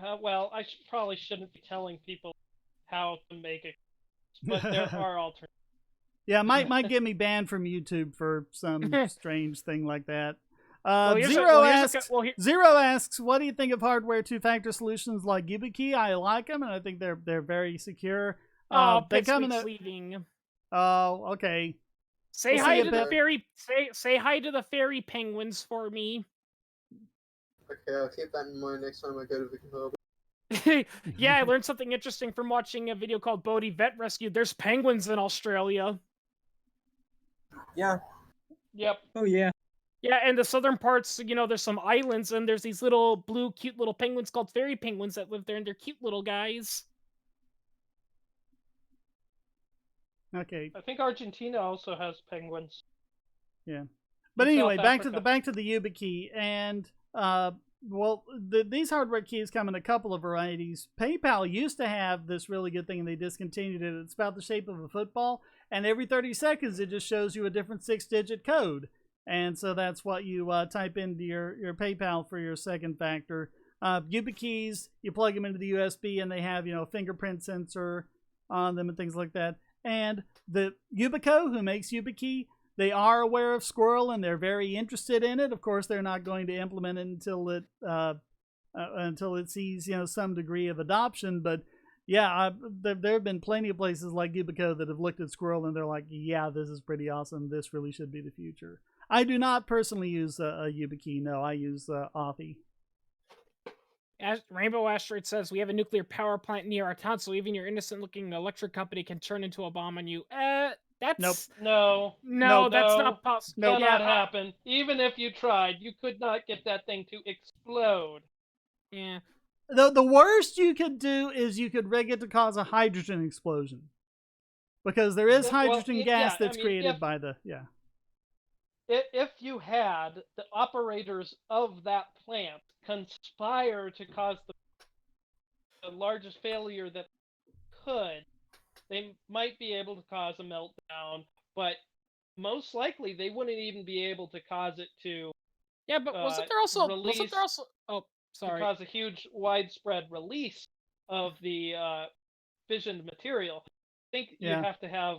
I probably shouldn't be telling people how to make it, but there are alternatives. Yeah, might get me banned from YouTube for some strange thing like that. Zero asks, what do you think of hardware two-factor solutions like YubiKey? I like them, and I think they're very secure. They come in leaving. Oh, okay. Say hi to the fairy. Say hi to the fairy penguins for me. Okay, I'll keep that in mind next time I go to Viking Harbor. Yeah, I learned something interesting from watching a video called Bodhi Vet Rescue. There's penguins in Australia. Yeah. Yep. Oh yeah. Yeah, and the southern parts, there's some islands, and there's these little blue, cute little penguins called fairy penguins that live there, and they're cute little guys. Okay. I think Argentina also has penguins. Yeah. But anyway, back to the YubiKey, and these hardware keys come in a couple of varieties. PayPal used to have this really good thing, and they discontinued it. It's about the shape of a football, and every 30 seconds it just shows you a different 6-digit code, and so that's what you type into your PayPal for your second factor. YubiKeys, you plug them into the USB, and they have a fingerprint sensor on them and things like that. And the Yubico, who makes YubiKey, they are aware of Squirrel and they're very interested in it. Of course, they're not going to implement it until it sees some degree of adoption. But yeah, there have been plenty of places like Yubico that have looked at Squirrel and they're like, yeah, this is pretty awesome. This really should be the future. I do not personally use a YubiKey. No, I use Authy. Rainbow Asteroid says, we have a nuclear power plant near our town, so even your innocent-looking electric company can turn into a bomb on you. That's... Nope. No, that's not possible. No, cannot happen. Even if you tried, you could not get that thing to explode. Yeah. The worst you could do is you could rig it to cause a hydrogen explosion. Because there is hydrogen gas that's created by the... Yeah. If you had the operators of that plant conspire to cause the largest failure that could, they might be able to cause a meltdown, but most likely they wouldn't even be able to cause it to. Yeah, but wasn't there also? Oh, sorry. To cause a huge, widespread release of the fissioned material. I think you have to have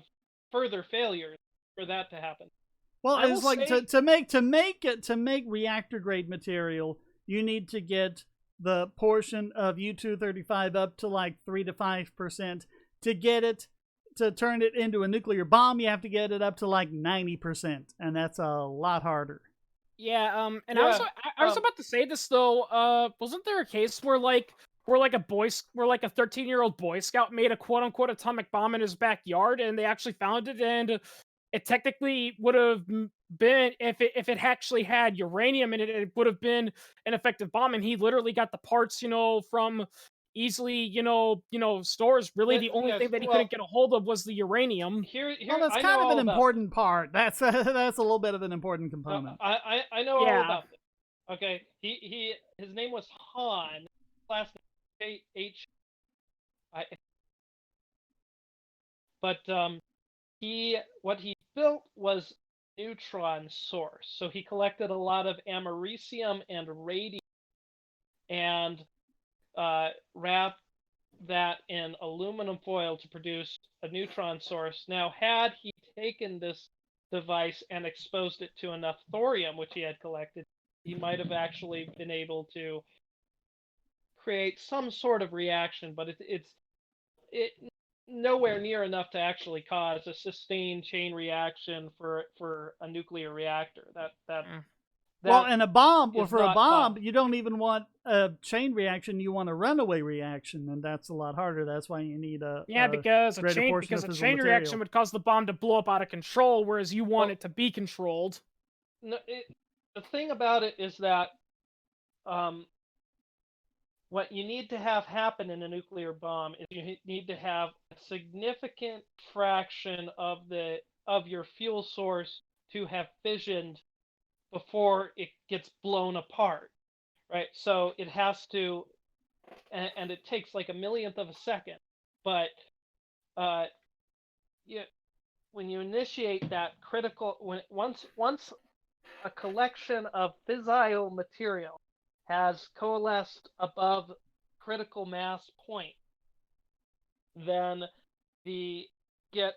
further failures for that to happen. Well, it's like to make reactor grade material, you need to get the portion of U-235 up to like 3 to 5%. To get it to turn it into a nuclear bomb, you have to get it up to like 90%, and that's a lot harder. Yeah, I was about to say this though. Wasn't there a case where like where like a 13-year-old Boy Scout made a quote unquote atomic bomb in his backyard, and they actually found it, and it technically would have been, if it actually had uranium in it, it would have been an effective bomb. And he literally got the parts, from easily, stores. Really, the only Yes, thing that he well, couldn't get a hold of was the uranium. here, Well, that's I kind know of all an about important part. That's that's a little bit of an important this. component. I know all Yeah. about this. Okay, his name was Han. Last name H. But what he built was neutron source. So he collected a lot of americium and radium and wrapped that in aluminum foil to produce a neutron source. Now, had he taken this device and exposed it to enough thorium, which he had collected, he might have actually been able to create some sort of reaction, but it's nowhere near enough to actually cause a sustained chain reaction for a nuclear reactor. Well, and a bomb, is for a not bomb, possible. you don't even want a chain reaction. You want a runaway reaction, and that's a lot harder. That's why you need a Because a greater chain portion of because a fissile chain material. reaction would cause the bomb to blow up out of control, whereas you want Well- it to be controlled. No, the thing about it is that what you need to have happen in a nuclear bomb is you need to have a significant fraction of your fuel source to have fissioned before it gets blown apart, right? So it has to, and it takes like a millionth of a second. But when you initiate that critical, once a collection of fissile material has coalesced above critical mass point, then get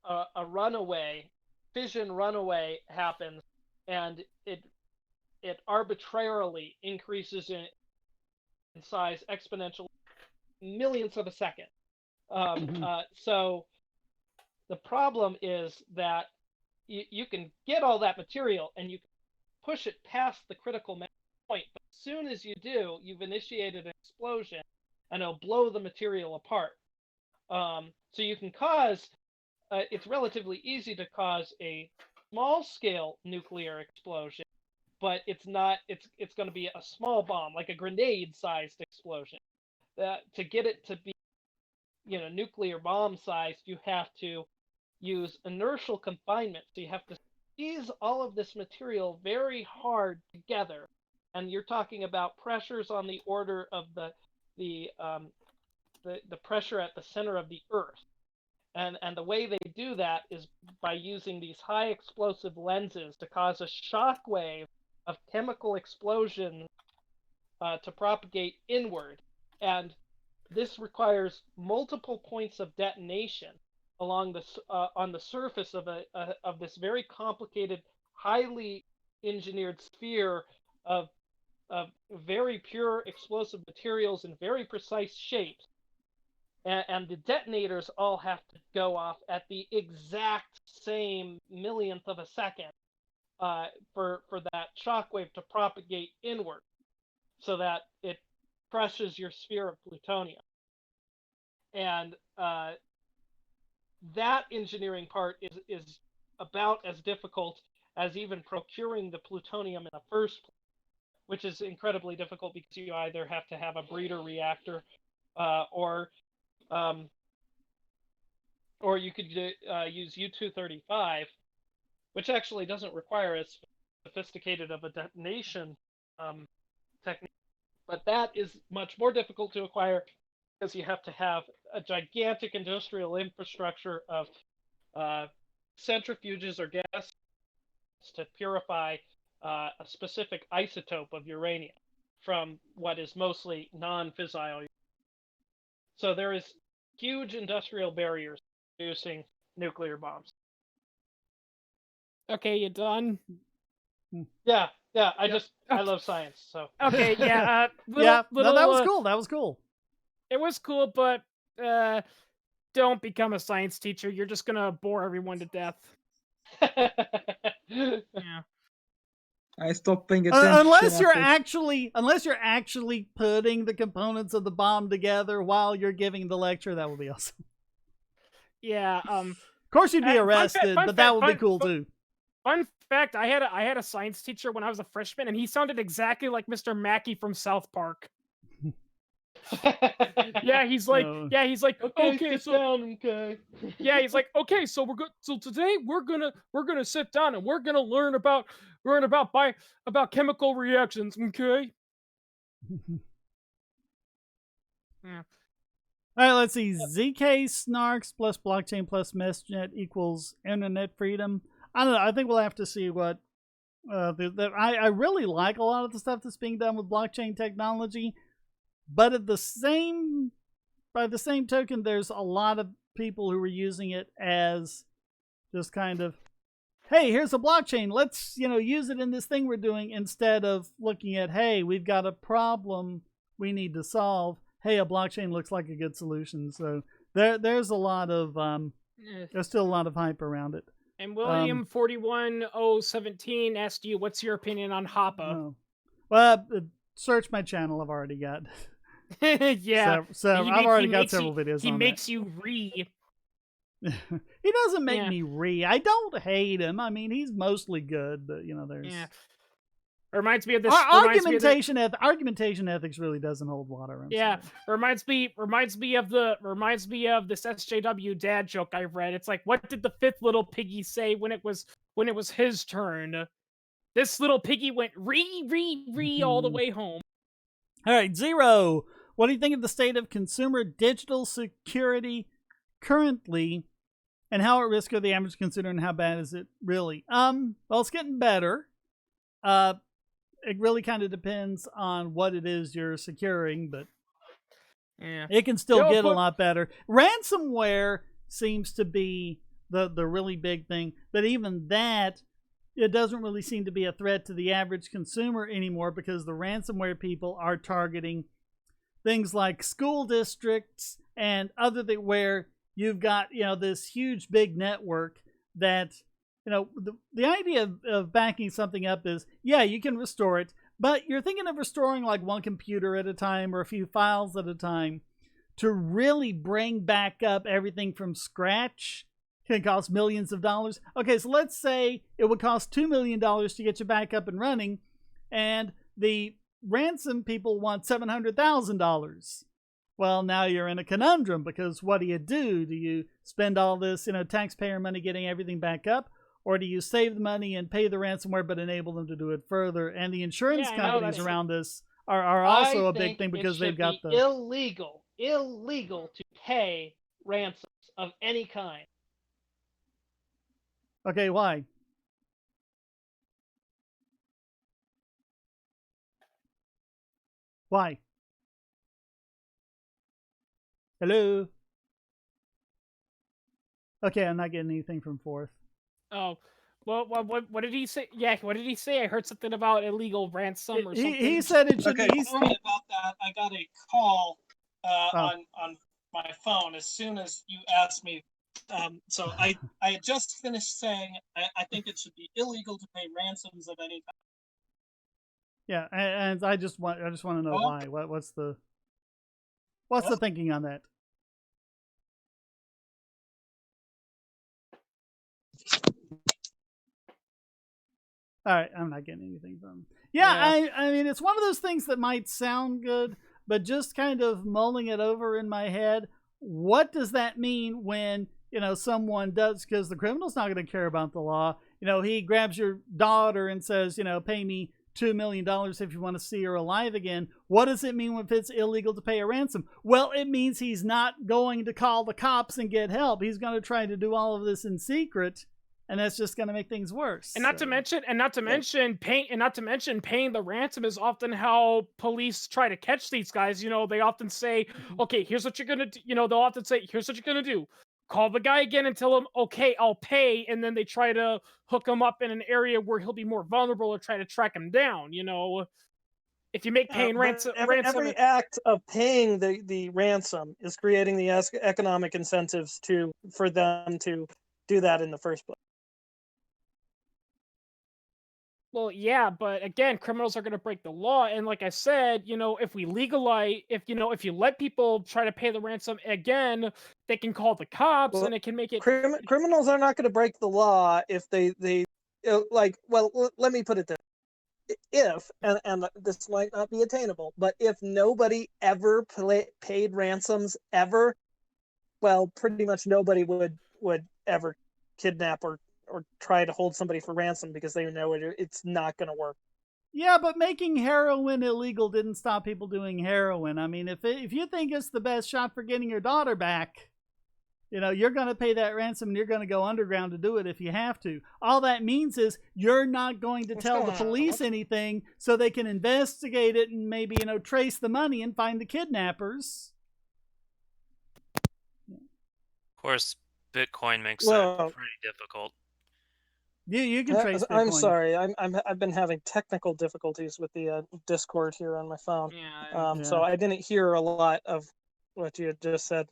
a runaway, fission runaway happens, and it arbitrarily increases in size exponentially, millionths of a second. So the problem is that you can get all that material and you can push it past the critical mass point, but as soon as you do, you've initiated an explosion and it'll blow the material apart. So you can cause, it's relatively easy to cause a small scale nuclear explosion, but it's going to be a small bomb, like a grenade sized explosion. To get it to be, nuclear bomb sized, you have to use inertial confinement. So you have to squeeze all of this material very hard together, and you're talking about pressures on the order of the pressure at the center of the Earth. And the way they do that is by using these high explosive lenses to cause a shock wave of chemical explosions to propagate inward. And this requires multiple points of detonation along on the surface of this very complicated, highly engineered sphere of very pure explosive materials in very precise shapes. And the detonators all have to go off at the exact same millionth of a second for that shockwave to propagate inward, so that it crushes your sphere of plutonium. And that engineering part is about as difficult as even procuring the plutonium in the first place, which is incredibly difficult because you either have to have a breeder reactor or you could use U-235, which actually doesn't require as sophisticated of a detonation technique, but that is much more difficult to acquire because you have to have a gigantic industrial infrastructure of centrifuges or gas to purify a specific isotope of uranium from what is mostly non-fissile. So there is huge industrial barriers to producing nuclear bombs. Okay, you done? Yeah. I love science, so. Okay, yeah. No, that was cool. That was cool. It was cool, but don't become a science teacher. You're just gonna bore everyone to death. Yeah. I stopped paying attention. Unless you're actually putting the components of the bomb together while you're giving the lecture, that would be awesome. Yeah. Of course, you'd be arrested, but that would be cool too. Fun fact: I had a science teacher when I was a freshman, and he sounded exactly like Mr. Mackey from South Park. Yeah, he's like, okay, sit down, okay. Yeah, he's like, okay, so so today we're gonna sit down and we're gonna learn about chemical reactions, okay? Yeah. All right, let's see. ZK snarks plus blockchain plus meshnet equals internet freedom. I don't know. I think we'll have to see what. I really like a lot of the stuff that's being done with blockchain technology, but by the same token, there's a lot of people who are using it as just kind of, hey, here's a blockchain. Let's use it in this thing we're doing, instead of looking at, hey, we've got a problem we need to solve. Hey, a blockchain looks like a good solution. So there's a lot of there's still a lot of hype around it. And William 41017 asked you, what's your opinion on Hoppa? Oh. Well, search my channel. I've already got. Yeah. So I've already got several videos. He makes you re. He doesn't make me re. I don't hate him. I mean, he's mostly good, but there's. Yeah. Reminds me of this. Argumentation ethics really doesn't hold water. Yeah, reminds me of this SJW dad joke I read. It's like, what did the fifth little piggy say when it was his turn? This little piggy went re all the way home. All right, Zero. What do you think of the state of consumer digital security currently, and how at risk are the average consumer, and how bad is it really? Well, it's getting better. It really kind of depends on what it is you're securing, but it can still get a lot better. Ransomware seems to be the really big thing, but even that, it doesn't really seem to be a threat to the average consumer anymore, because the ransomware people are targeting things like school districts and other things where you've got this huge big network that. The idea of backing something up is, yeah, you can restore it, but you're thinking of restoring like one computer at a time or a few files at a time. To really bring back up everything from scratch can cost millions of dollars. Okay, so let's say it would cost $2 million to get you back up and running, and the ransom people want $700,000. Well, now you're in a conundrum, because what do? Do you spend all this taxpayer money getting everything back up? Or do you save the money and pay the ransomware, but enable them to do it further? And the insurance companies around this are also a big thing, because they've got the illegal to pay ransoms of any kind. Okay, why? Why? Hello? Okay, I'm not getting anything from Fourth. Oh, well, what did he say? Yeah, what did he say? I heard something about illegal ransom or something. He said it should. Okay, sorry about that. I got a call on my phone as soon as you asked me. So I had just finished saying I think it should be illegal to pay ransoms of any kind. Yeah, and I just want to know why. What's the thinking on that? All right, I'm not getting anything from him. Yeah. I mean, it's one of those things that might sound good, but just kind of mulling it over in my head, what does that mean when, someone does, because the criminal's not going to care about the law. He grabs your daughter and says, pay me $2 million if you want to see her alive again. What does it mean if it's illegal to pay a ransom? Well, it means he's not going to call the cops and get help. He's going to try to do all of this in secret. And that's just going to make things worse. And not to mention paying the ransom is often how police try to catch these guys. They often say, okay, here's what you're going to do. They'll often say, here's what you're going to do. Call the guy again and tell him, okay, I'll pay. And then they try to hook him up in an area where he'll be more vulnerable, or try to track him down. If you make paying ransom, every act of paying the ransom is creating the economic incentives for them to do that in the first place. Well, yeah, but again, criminals are going to break the law, and like I said, if we legalize, if you let people try to pay the ransom again, they can call the cops, Well, and it can make it. criminals are not going to break the law if they like. Well, let me put it this: if and this might not be attainable, but if nobody ever paid ransoms ever, well, pretty much nobody would ever kidnap or try to hold somebody for ransom because they know it's not going to work. Yeah, but making heroin illegal didn't stop people doing heroin. I mean, if you think it's the best shot for getting your daughter back, you're going to pay that ransom and you're going to go underground to do it if you have to. All that means is you're not going to tell the police anything so they can investigate it and maybe, trace the money and find the kidnappers. Of course, Bitcoin makes Well, that pretty difficult. You can trace Bitcoin. I'm sorry. I've been having technical difficulties with the Discord here on my phone. Yeah. So I didn't hear a lot of what you had just said.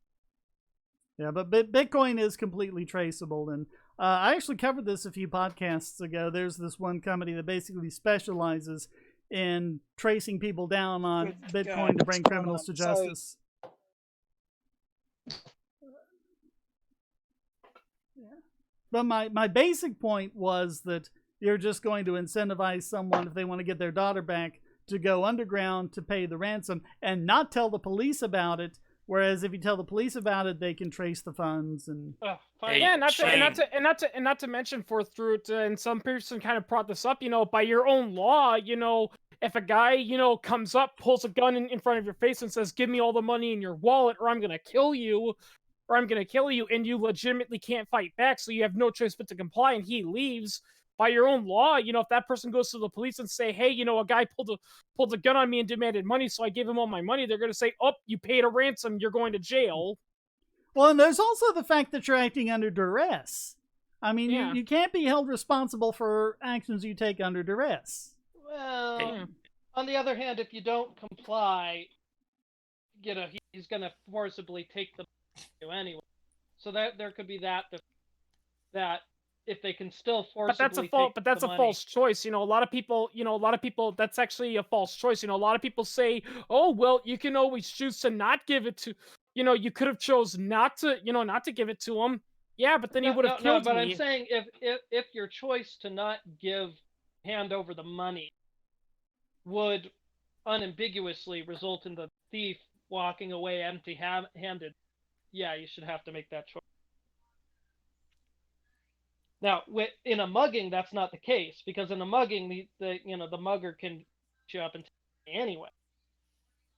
Yeah, but Bitcoin is completely traceable. And I actually covered this a few podcasts ago. There's this one company that basically specializes in tracing people down on Good Bitcoin God, to bring what's going criminals on? to justice. But my basic point was that you're just going to incentivize someone, if they want to get their daughter back, to go underground to pay the ransom and not tell the police about it. Whereas if you tell the police about it, they can trace the funds and. Hey, Yeah, not Shane. to mention fourth root, and some person kind of brought this up. By your own law, if a guy comes up, pulls a gun in front of your face and says, "Give me all the money in your wallet, or I'm gonna kill you," and you legitimately can't fight back, so you have no choice but to comply, and he leaves. By your own law, if that person goes to the police and say, "Hey, a guy pulled a gun on me and demanded money, so I gave him all my money," they're gonna say, "Oh, you paid a ransom, you're going to jail." Well, and there's also the fact that you're acting under duress. I mean, Yeah. you can't be held responsible for actions you take under duress. Well, on the other hand, if you don't comply, he's going to forcibly take the money anyway. So that there could be that if they can still forcibly But that's a false choice. A lot of people, that's actually a false choice. A lot of people say, "Oh, well, you can always choose to not give it to." You could have chose not to, not to give it to him. Yeah, but then he would have killed but me. I'm saying if your choice to not hand over the money would unambiguously result in the thief walking away empty-handed, yeah, you should have to make that choice. Now, in a mugging, that's not the case, because in a mugging, the mugger can shoot you up and take you anyway,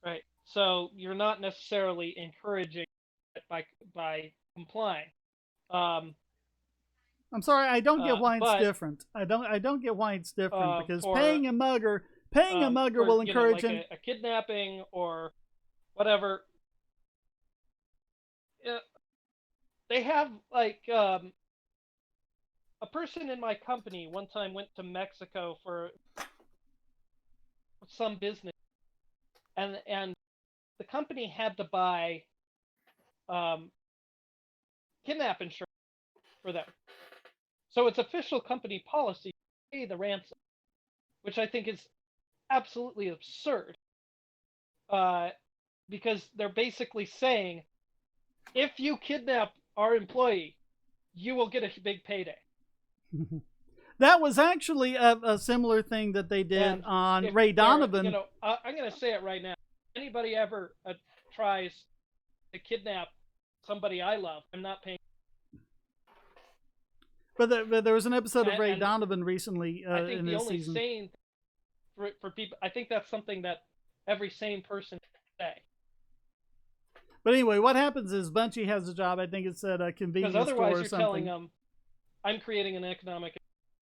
right? So you're not necessarily encouraging it by complying. I'm sorry, I don't get why it's different. I don't get why it's different because paying a mugger will encourage him. A kidnapping or whatever. They have a person in my company one time went to Mexico for some business, and the company had to buy kidnap insurance for them. So it's official company policy to pay the ransom, which I think is absolutely absurd. Because they're basically saying, if you kidnap our employee, you will get a big payday. That was actually a similar thing that they did on Ray Donovan. I'm going to say it right now. If anybody ever tries to kidnap somebody I love, I'm not paying. But there was an episode of Ray Donovan recently I think in the this only season. sane for people, I think that's something that every sane person can say. But anyway, what happens is Bunchy has a job. I think it's at a convenience store or something. Because otherwise you're telling them, I'm creating an economic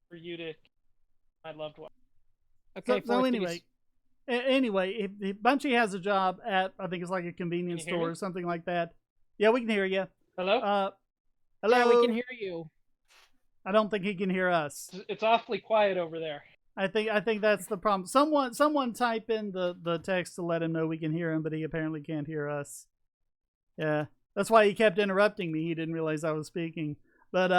for you to my loved one. Okay. So anyway, if Bunchy has a job at, I think it's like a convenience store or something like that. Yeah, we can hear you. Hello? Hello? Yeah, we can hear you. I don't think he can hear us. It's awfully quiet over there. I think that's the problem. Someone type in the text to let him know we can hear him, but he apparently can't hear us. Yeah, that's why he kept interrupting me. He didn't realize I was speaking. But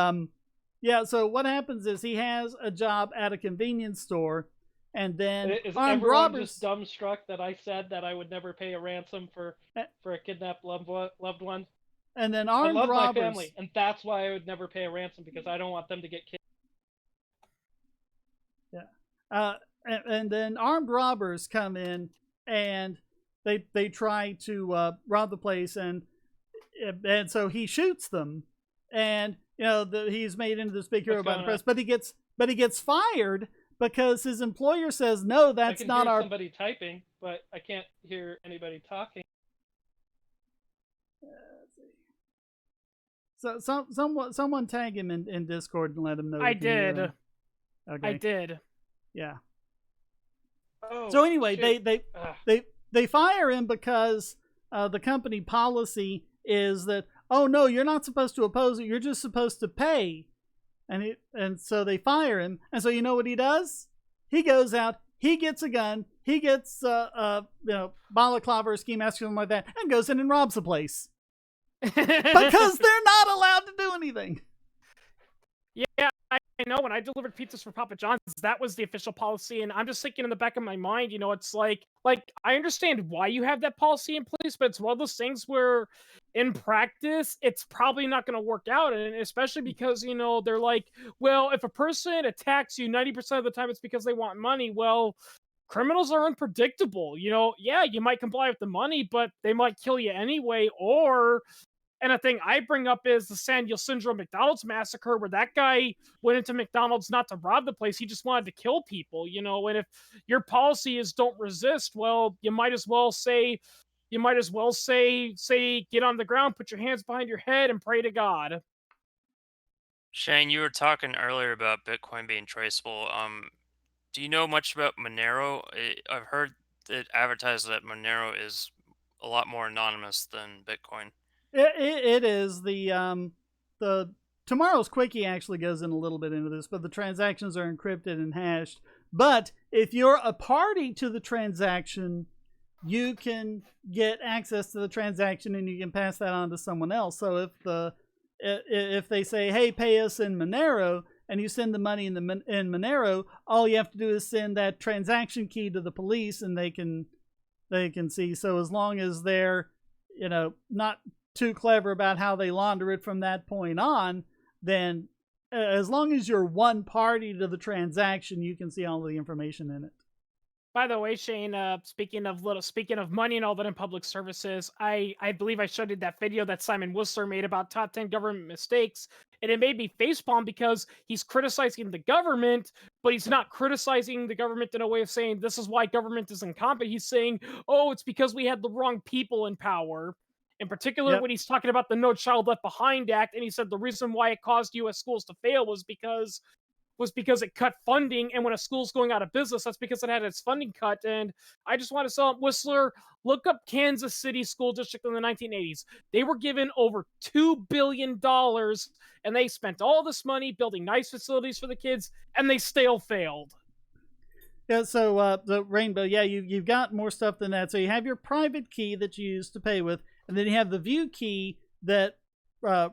Yeah, so what happens is he has a job at a convenience store, and then Is armed everyone robbers. just dumbstruck that I said that I would never pay a ransom for a kidnapped loved one? And then I armed love my robbers. family, and that's why I would never pay a ransom, because I don't want them to get kidnapped. Yeah. And then armed robbers come in, and they try to rob the place, and so he shoots them, and he's made into this big hero by the press, but he gets fired because his employer says no, that's not our. I can hear somebody typing, but I can't hear anybody talking. So someone tag him in Discord and let him know. I did. Okay. I did. Yeah. Oh, So anyway, shoot. they fire him because the company policy is that, oh no, you're not supposed to oppose it, you're just supposed to pay, and so they fire him. And so you know what he does? He goes out, he gets a gun, he gets balaclava or ski mask or something like that, and goes in and robs the place because they're not allowed to do anything. Yeah, I know. When I delivered pizzas for Papa John's, that was the official policy, and I'm just thinking in the back of my mind, it's like I understand why you have that policy in place, but it's one of those things where, in practice, it's probably not going to work out, and especially because they're like, well, if a person attacks you 90% of the time, it's because they want money. Well, criminals are unpredictable. Yeah, you might comply with the money, but they might kill you anyway, or. And a thing I bring up is the Sandhill Syndrome McDonald's massacre, where that guy went into McDonald's not to rob the place; he just wanted to kill people, And if your policy is don't resist, well, you might as well say, get on the ground, put your hands behind your head, and pray to God. Shane, you were talking earlier about Bitcoin being traceable. Do you know much about Monero? I've heard it advertised that Monero is a lot more anonymous than Bitcoin. It is the tomorrow's quickie actually goes in a little bit into this, but the transactions are encrypted and hashed. But if you're a party to the transaction, you can get access to the transaction and you can pass that on to someone else. So if they say, "Hey, pay us in Monero," and you send the money in Monero, all you have to do is send that transaction key to the police, and they can see. So as long as they're not too clever about how they launder it from that point on, then as long as you're one party to the transaction, you can see all the information in it. By the way, Shane, speaking of money and all that in public services, I believe I showed you that video that Simon Whistler made about top 10 government mistakes, and it made me facepalm because he's criticizing the government, but he's not criticizing the government in a way of saying this is why government is incompetent. He's saying, oh, it's because we had the wrong people in power. In particular, when he's talking about the No Child Left Behind Act, and he said the reason why it caused U.S. schools to fail was because it cut funding, and when a school's going out of business, that's because it had its funding cut. And I just want to tell Whistler, look up Kansas City School District in the 1980s. They were given over $2 billion, and they spent all this money building nice facilities for the kids, and they still failed. Yeah, so the Rainbow, you've got more stuff than that. So you have your private key that you use to pay with, and then you have the view key that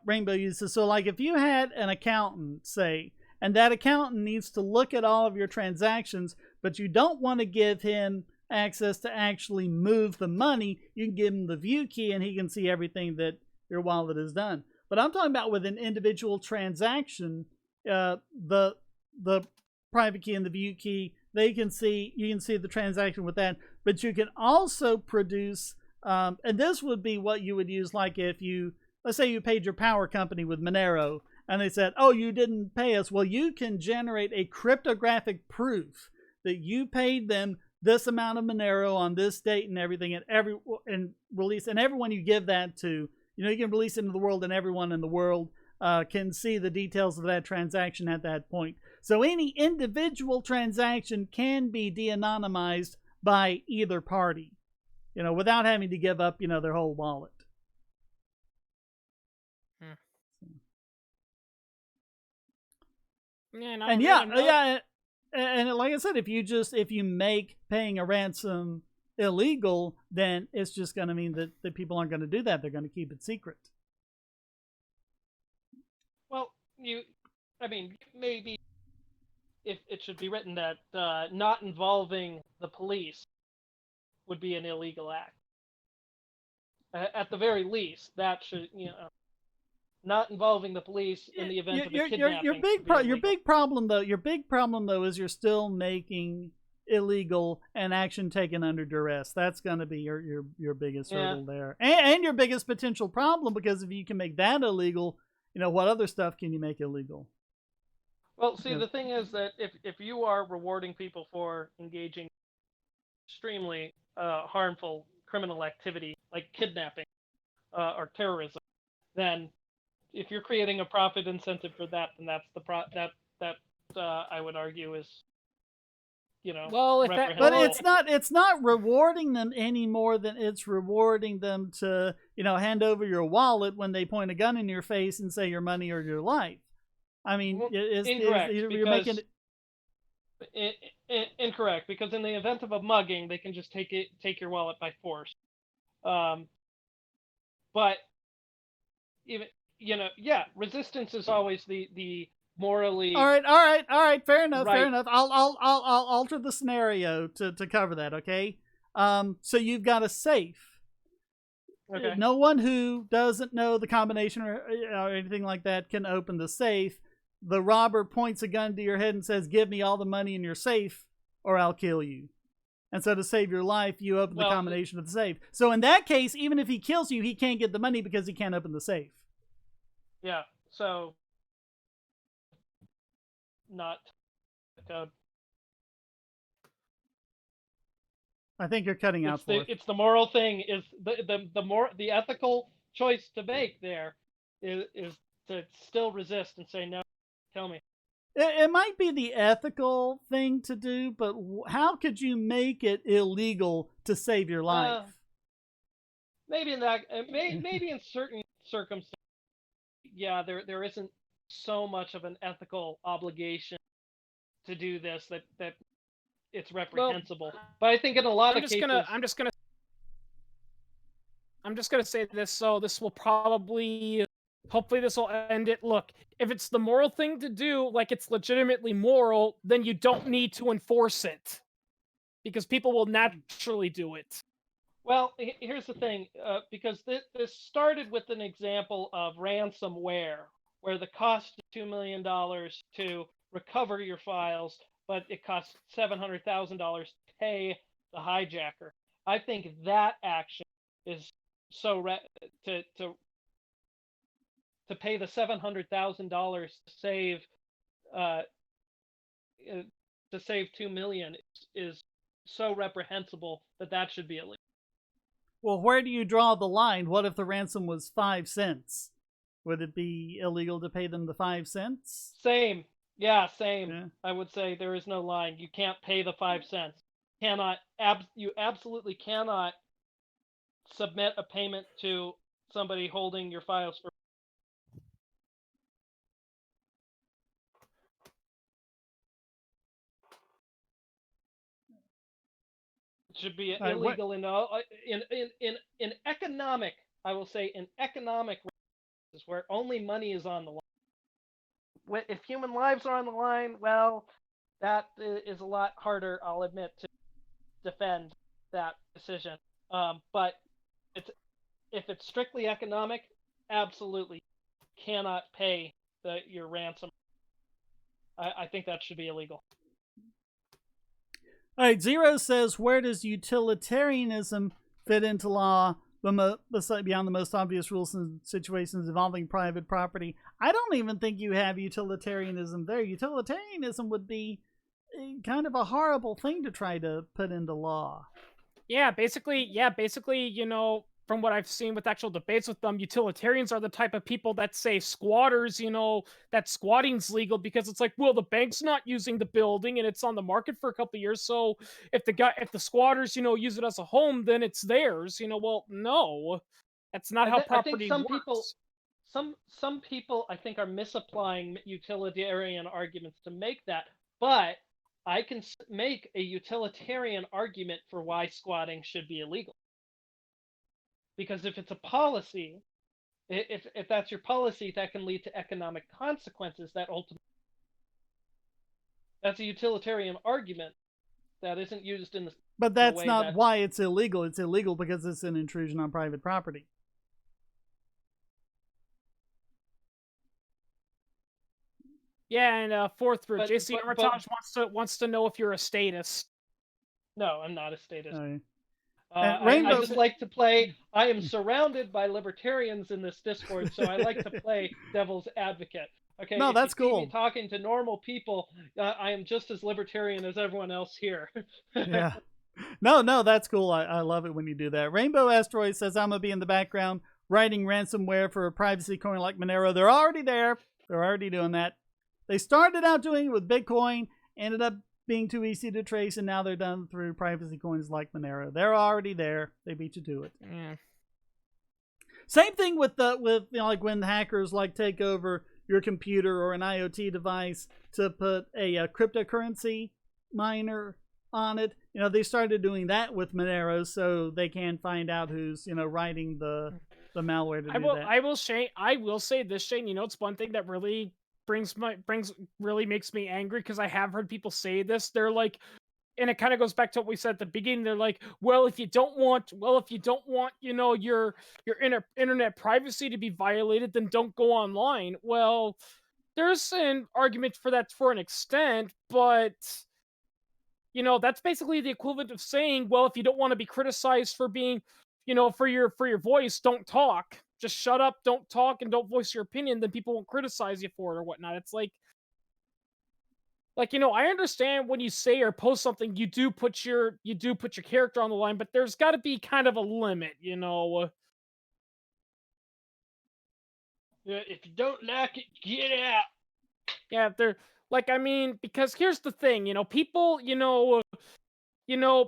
Rainbow uses. So like if you had an accountant, say, and that accountant needs to look at all of your transactions, but you don't want to give him access to actually move the money, you can give him the view key and he can see everything that your wallet has done. But I'm talking about with an individual transaction, the private key and the view key, you can see the transaction with that, but you can also produce, and this would be what you would use, like if let's say you paid your power company with Monero, and they said, oh, you didn't pay us. Well, you can generate a cryptographic proof that you paid them this amount of Monero on this date and everything, and release, and everyone you give that to, you can release it into the world, and everyone in the world can see the details of that transaction at that point. So any individual transaction can be de-anonymized by either party, without having to give up, their whole wallet. Yeah, and like I said, if you make paying a ransom illegal, then it's just going to mean that people aren't going to do that. They're going to keep it secret. Well, I mean, maybe if it should be written that not involving the police would be an illegal act. At the very least, that should, not involving the police in the event of a kidnapping. Your big problem though is you're still making illegal and action taken under duress. That's going to be your biggest hurdle there, and your biggest potential problem, because if you can make that illegal, what other stuff can you make illegal? Well, see, the thing is that if you are rewarding people for engaging extremely harmful criminal activity like kidnapping or terrorism, then if you're creating a profit incentive for that, then that's that I would argue is, well, but it's not rewarding them any more than it's rewarding them to hand over your wallet when they point a gun in your face and say your money or your life. I mean, you're making it incorrect, because in the event of a mugging, they can just take your wallet by force. But even resistance is always the morally. All right. Fair enough. Right. Fair enough. I'll alter the scenario to cover that. Okay. So you've got a safe. Okay. No one who doesn't know the combination or anything like that can open the safe. The robber points a gun to your head and says, "Give me all the money in your safe, or I'll kill you." And so to save your life, you open the combination of the safe. So in that case, even if he kills you, he can't get the money because he can't open the safe. Yeah. So not code. I think you're cutting out. It's the moral thing. Is the ethical choice to make there is to still resist and say no. Tell me. It might be the ethical thing to do, but how could you make it illegal to save your life? Maybe in that, maybe in certain circumstances, yeah, there isn't so much of an ethical obligation to do this that it's reprehensible. Well, but I think in a lot of cases, I'm just gonna say this. So this will probably. Hopefully this will end it. Look, if it's the moral thing to do, like it's legitimately moral, then you don't need to enforce it. Because people will naturally do it. Well, here's the thing. Because this started with an example of ransomware, where the cost is $2 million to recover your files, but it costs $700,000 to pay the hijacker. I think that action is so to pay the $700,000 to save $2 million is so reprehensible that should be illegal. Well, where do you draw the line? What if the ransom was 5 cents? Would it be illegal to pay them the 5 cents? Same. Yeah, same. Yeah. I would say there is no line. You can't pay the 5 cents. You absolutely cannot submit a payment to somebody holding your files for. Should be illegal in economic. I will say in economic, where only money is on the line. If human lives are on the line, well, that is a lot harder, I'll admit, to defend that decision. But if it's strictly economic, absolutely cannot pay your ransom. I think that should be illegal. All right, Zero says, where does utilitarianism fit into law beyond the most obvious rules in situations involving private property? I don't even think you have utilitarianism there. Utilitarianism would be kind of a horrible thing to try to put into law. Yeah, basically, from what I've seen with actual debates with them, utilitarians are the type of people that say squatters, that squatting's legal because it's like, well, the bank's not using the building and it's on the market for a couple of years. So if the squatters, use it as a home, then it's theirs. Well, no, that's not how property works. Some people, I think, are misapplying utilitarian arguments to make that, but I can make a utilitarian argument for why squatting should be illegal. Because if it's a policy, if that's your policy, that can lead to economic consequences that ultimately That's a utilitarian argument that isn't used in the. But that's way not that- why it's illegal. It's illegal because it's an intrusion on private property. Yeah, and fourth route, But- JC but- Armitage wants to know if you're a statist. No, I'm not a statist. And I Rainbow- just like to play. I am surrounded by libertarians in this Discord, so I like to play devil's advocate. Okay. No, if that's you see cool. me talking to normal people, I am just as libertarian as everyone else here. Yeah. No, that's cool. I love it when you do that. Rainbow Asteroid says, I'm going to be in the background writing ransomware for a privacy coin like Monero. They're already there. They're already doing that. They started out doing it with Bitcoin, ended up being too easy to trace, and now they're done through privacy coins like Monero. They're already there. They beat you to it. Yeah. Same thing with like when hackers like take over your computer or an IoT device to put a cryptocurrency miner on it. They started doing that with Monero, so they can find out who's writing the malware to do that. I will say this, Shane. It's one thing that really really makes me angry, because I have heard people say this. They're like, and it kind of goes back to what we said at the beginning. They're like, well, if you don't want, your internet privacy to be violated, then don't go online. Well, there's an argument for that for an extent, but that's basically the equivalent of saying, well, if you don't want to be criticized for being, for your voice, don't talk. Just shut up, don't talk, and don't voice your opinion. Then people won't criticize you for it or whatnot. It's like, I understand when you say or post something, you do put your character on the line, but there's got to be kind of a limit, Yeah, if you don't like it, get out. Yeah, they're because here's the thing, people,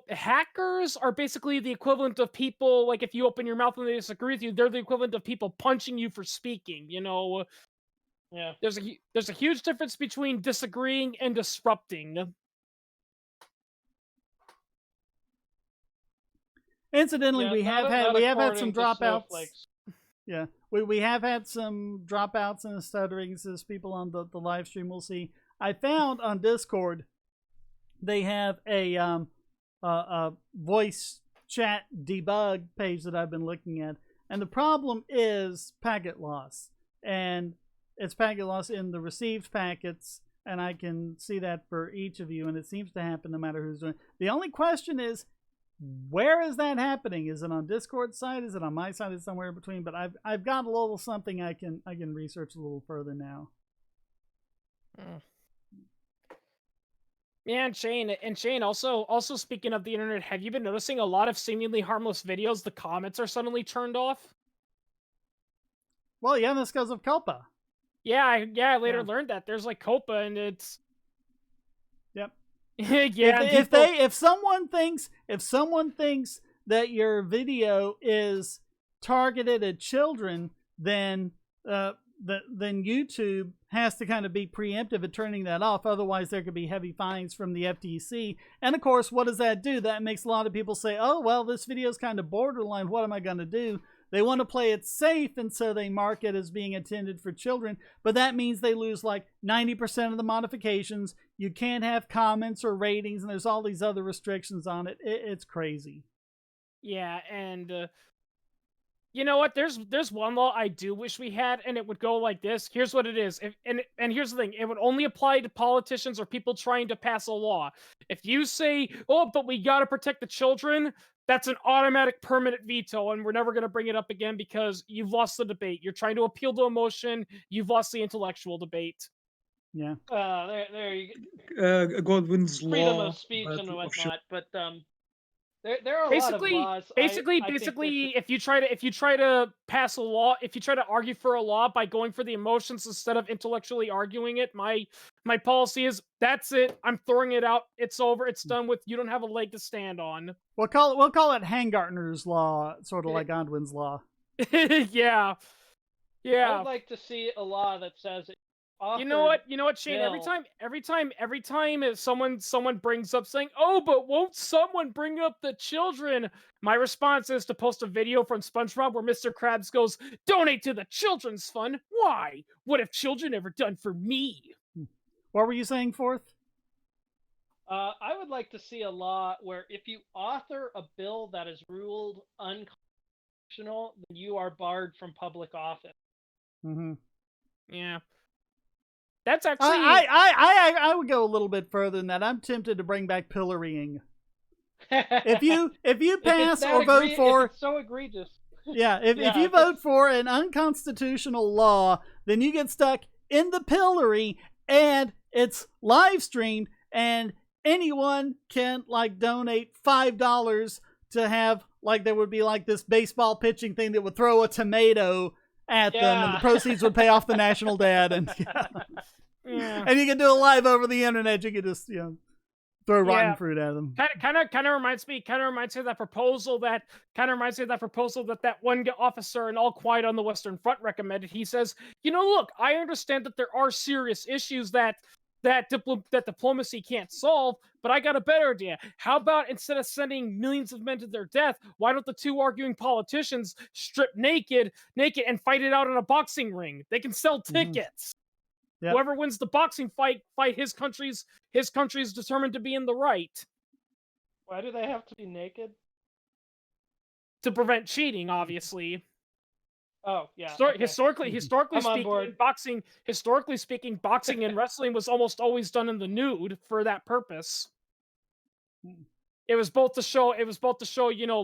hackers are basically the equivalent of people, like, if you open your mouth and they disagree with you, they're the equivalent of people punching you for speaking, Yeah. There's a huge difference between disagreeing and disrupting. Incidentally, we have had some dropouts. Snowflakes. Yeah, we have had some dropouts and stutterings, as people on the live stream will see. I found on Discord they have a voice chat debug page that I've been looking at, and the problem is packet loss, and it's packet loss in the received packets, and I can see that for each of you, and it seems to happen no matter who's doing it. The only question is, where is that happening? Is it on Discord's side? Is it on my side? It's somewhere in between. But I've got a little something I can research a little further now. Yeah, and Shane, also speaking of the internet, have you been noticing a lot of seemingly harmless videos, the comments are suddenly turned off? Well, yeah, that's because of Culpa. Yeah, I later learned that there's like Copa, and it's. Yep. Yeah. If someone thinks that your video is targeted at children, then YouTube has to kind of be preemptive at turning that off. Otherwise, there could be heavy fines from the FTC. And of course, what does that do? That makes a lot of people say, "Oh, well, this video is kind of borderline. What am I going to do?" They want to play it safe, and so they mark it as being intended for children. But that means they lose like 90% of the modifications. You can't have comments or ratings, and there's all these other restrictions on it. It's crazy. Yeah, and you know what? There's one law I do wish we had, and it would go like this. Here's what it is. And here's the thing. It would only apply to politicians or people trying to pass a law. If you say, "Oh, but we got to protect the children," that's an automatic permanent veto, and we're never going to bring it up again because you've lost the debate. You're trying to appeal to emotion. You've lost the intellectual debate. Yeah. There you go. Godwin's Freedom law. of speech but and of whatnot, but there are a lot of laws. I think If you try to pass a law, if you try to argue for a law by going for the emotions instead of intellectually arguing it, my policy is that's it. I'm throwing it out. It's over. It's done with. You don't have a leg to stand on. We'll call it Hangartner's law, sort of like Godwin's law. Yeah. I would like to see a law that says it. You know what, Shane? Bill. Every time someone brings up saying, "Oh, but won't someone bring up the children?" My response is to post a video from SpongeBob where Mr. Krabs goes, "Donate to the children's fund. Why? What have children ever done for me?" What were you saying, Fourth? I would like to see a law where if you author a bill that is ruled unconstitutional, then you are barred from public office. Mm-hmm. Yeah. That's actually I would go a little bit further than that. I'm tempted to bring back pillorying. If you pass or vote for, if it's so egregious. Yeah, if you vote for an unconstitutional law, then you get stuck in the pillory, and it's live streamed, and anyone can like donate $5 to have like there would be like this baseball pitching thing that would throw a tomato at them, and the proceeds would pay off the national debt, and and you can do it live over the internet. You can just throw rotten fruit at them. Kind of reminds me of that proposal that that one officer in All Quiet on the Western Front recommended. He says, look, I understand that there are serious issues that diplomacy can't solve, but I got a better idea. How about instead of sending millions of men to their death, why don't the two arguing politicians strip naked and fight it out in a boxing ring? They can sell tickets. Yep. Whoever wins the boxing fight his country's determined to be in the right. Why do they have to be naked? To prevent cheating, obviously. Oh, yeah. Historically speaking, boxing and wrestling was almost always done in the nude for that purpose. It was both to show,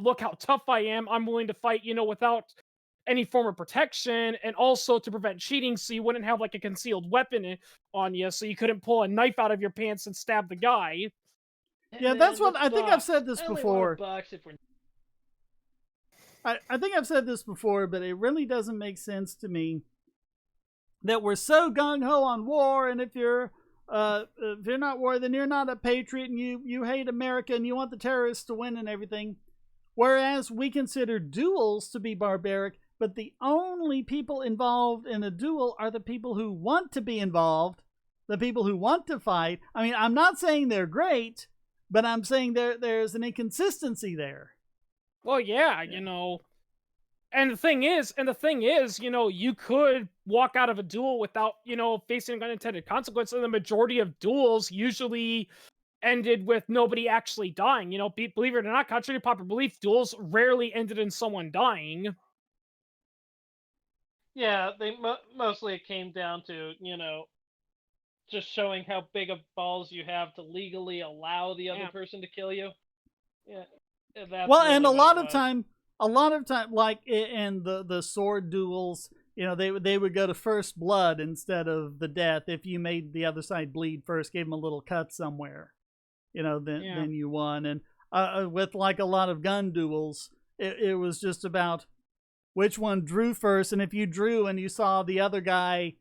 look how tough I am. I'm willing to fight, without any form of protection, and also to prevent cheating, so you wouldn't have like a concealed weapon on you, so you couldn't pull a knife out of your pants and stab the guy. Yeah, that's what I think I've said this before. I think I've said this before, but it really doesn't make sense to me that we're so gung-ho on war, and if you're not war, then you're not a patriot, and you hate America, and you want the terrorists to win and everything. Whereas we consider duels to be barbaric, but the only people involved in a duel are the people who want to be involved, the people who want to fight. I mean, I'm not saying they're great, but I'm saying there's an inconsistency there. Well, yeah, and the thing is, you could walk out of a duel without, facing unintended consequences. And the majority of duels usually ended with nobody actually dying. Believe it or not, contrary to popular belief, duels rarely ended in someone dying. Yeah, mostly it came down to, just showing how big of balls you have to legally allow the other person to kill you. Yeah. Well, and a lot of time, like in the sword duels, they would go to first blood instead of the death. If you made the other side bleed first, gave them a little cut somewhere, then you won. And with like a lot of gun duels, it was just about which one drew first. And if you drew and you saw the other guy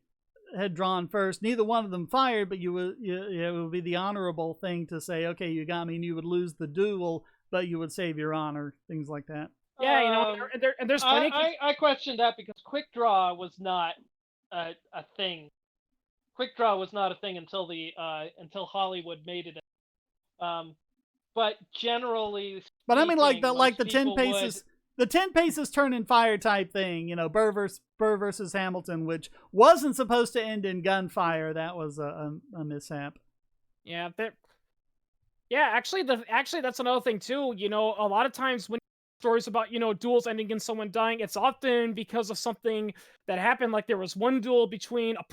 had drawn first, neither one of them fired, but it would be the honorable thing to say, okay, you got me, and you would lose the duel, but you would save your honor, things like that. Yeah, and there's plenty. I question that because quick draw was not a thing. Quick draw was not a thing until until Hollywood made it. But generally, but I mean, like the 10 paces. The 10 paces turn and fire type thing, Burr versus Hamilton, which wasn't supposed to end in gunfire. That was a mishap. Yeah, actually, that's another thing too. A lot of times when stories about duels ending in someone dying, it's often because of something that happened. Like there was one duel between a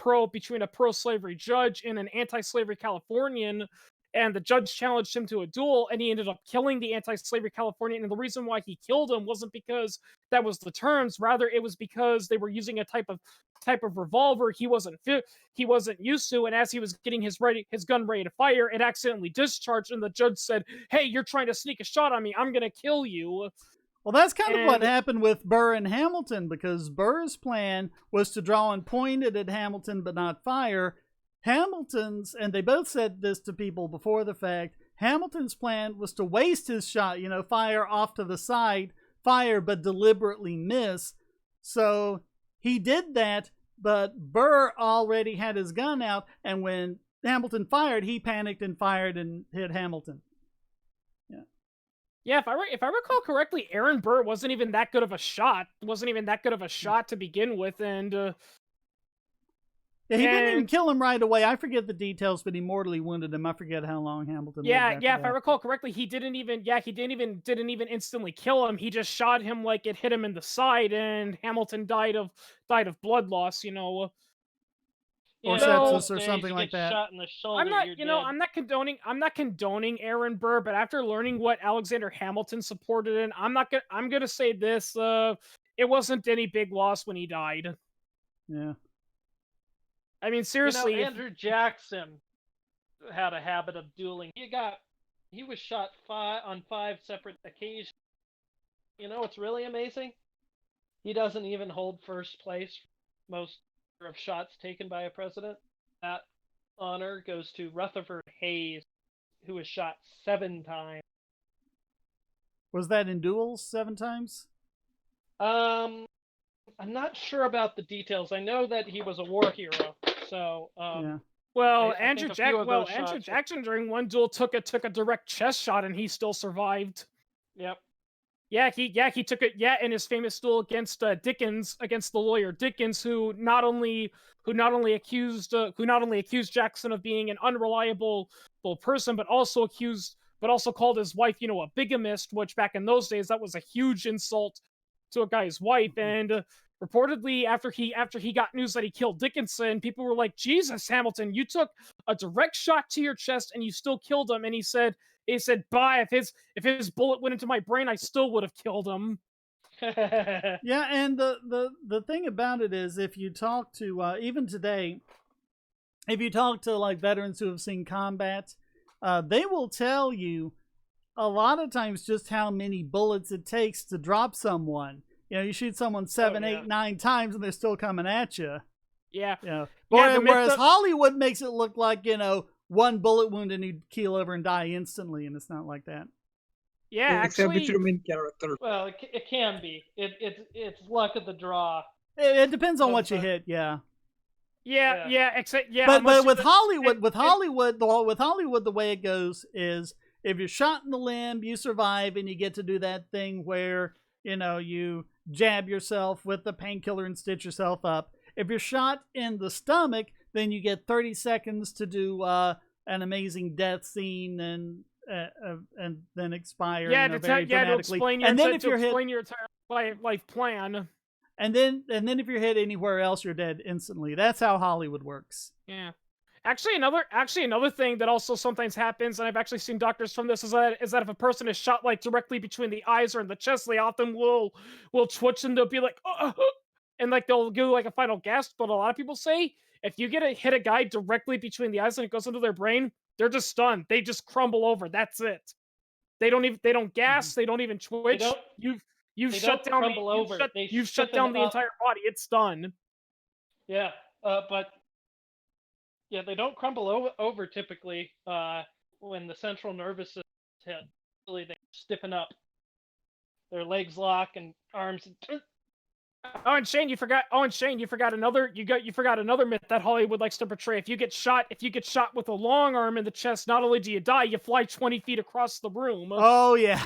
pro-slavery judge and an anti-slavery Californian. And the judge challenged him to a duel, and he ended up killing the anti-slavery Californian. And the reason why he killed him wasn't because that was the terms. Rather, it was because they were using a type of revolver he wasn't used to. And as he was getting his gun ready to fire, it accidentally discharged. And the judge said, "Hey, you're trying to sneak a shot on me. I'm gonna kill you." Well, that's kind of what happened with Burr and Hamilton, because Burr's plan was to draw and point it at Hamilton but not fire. Hamilton's, and they both said this to people before the fact, Hamilton's plan was to waste his shot, fire off to the side, fire but deliberately miss. So he did that, but Burr already had his gun out, and when Hamilton fired, he panicked and fired and hit Hamilton. Yeah, if I recall correctly, Aaron Burr wasn't even that good of a shot. To begin with, and Yeah, he didn't even And- kill him right away. I forget the details, but he mortally wounded him. I forget how long Hamilton lived after Yeah, if I that. recall correctly, he didn't even instantly kill him. He just shot him like it hit him in the side, and Hamilton died of blood loss. Or Yeah, So- sepsis those or days something you like get that. shot in the shoulder, I'm you're dead. I'm not condoning Aaron Burr, but after learning what Alexander Hamilton supported in, I'm gonna say this: it wasn't any big loss when he died. Yeah. I mean, seriously, if- Andrew Jackson had a habit of dueling. He was shot on 5 separate occasions. You know what's really amazing? He doesn't even hold first place most of shots taken by a president. That honor goes to Rutherford Hayes, who was shot 7 times. Was that in duels 7 times? I'm not sure about the details. I know that he was a war hero. So, Yeah. well, I Andrew think a few of those Andrew shots- Jackson during one duel took a direct chest shot, and he still survived. Yep. Yeah, he took it. Yeah, in his famous duel against Dickens, against the lawyer Dickens, who not only accused Jackson of being an unreliable person, but also called his wife, a bigamist. Which back in those days, that was a huge insult to a guy's wife. And reportedly, after he got news that he killed Dickinson, people were like, "Jesus, Hamilton, you took a direct shot to your chest and you still killed him." And he said, "Bye. If his bullet went into my brain, I still would have killed him." Yeah, and the thing about it is, if you talk to even today, if you talk to like veterans who have seen combat, they will tell you a lot of times just how many bullets it takes to drop someone. You shoot someone 7, 8, 9 times, and they're still coming at you. Yeah. Whereas Hollywood makes it look like one bullet wound and you'd keel over and die instantly, and it's not like that. Yeah, except actually, with your main character. Well, it can be. It's luck of the draw. It depends on what you hit. Yeah. Except But unless with you- Hollywood, with Hollywood, the way it goes is if you're shot in the limb, you survive, and you get to do that thing where you jab yourself with the painkiller and stitch yourself up. If you're shot in the stomach, then you get 30 seconds to do an amazing death scene and then expire. Very dramatically. explain your entire life plan. And then if you're hit anywhere else, you're dead instantly. That's how Hollywood works. Yeah. Actually, another thing that also sometimes happens, and I've actually seen doctors from this, is that if a person is shot like directly between the eyes or in the chest, they often will twitch and they'll be like, and like they'll do like a final gasp. But a lot of people say if you hit a guy directly between the eyes and it goes into their brain, they're just stunned. They just crumble over. That's it. They don't gas. They don't even twitch. You've shut down the entire body. It's done. Yeah, but yeah, they don't crumble over typically when the central nervous system is hit. Usually they stiffen up. Their legs lock and arms. Oh, and Shane, you forgot another myth that Hollywood likes to portray. If you get shot with a long arm in the chest, not only do you die, you fly 20 feet across the room. Oh yeah.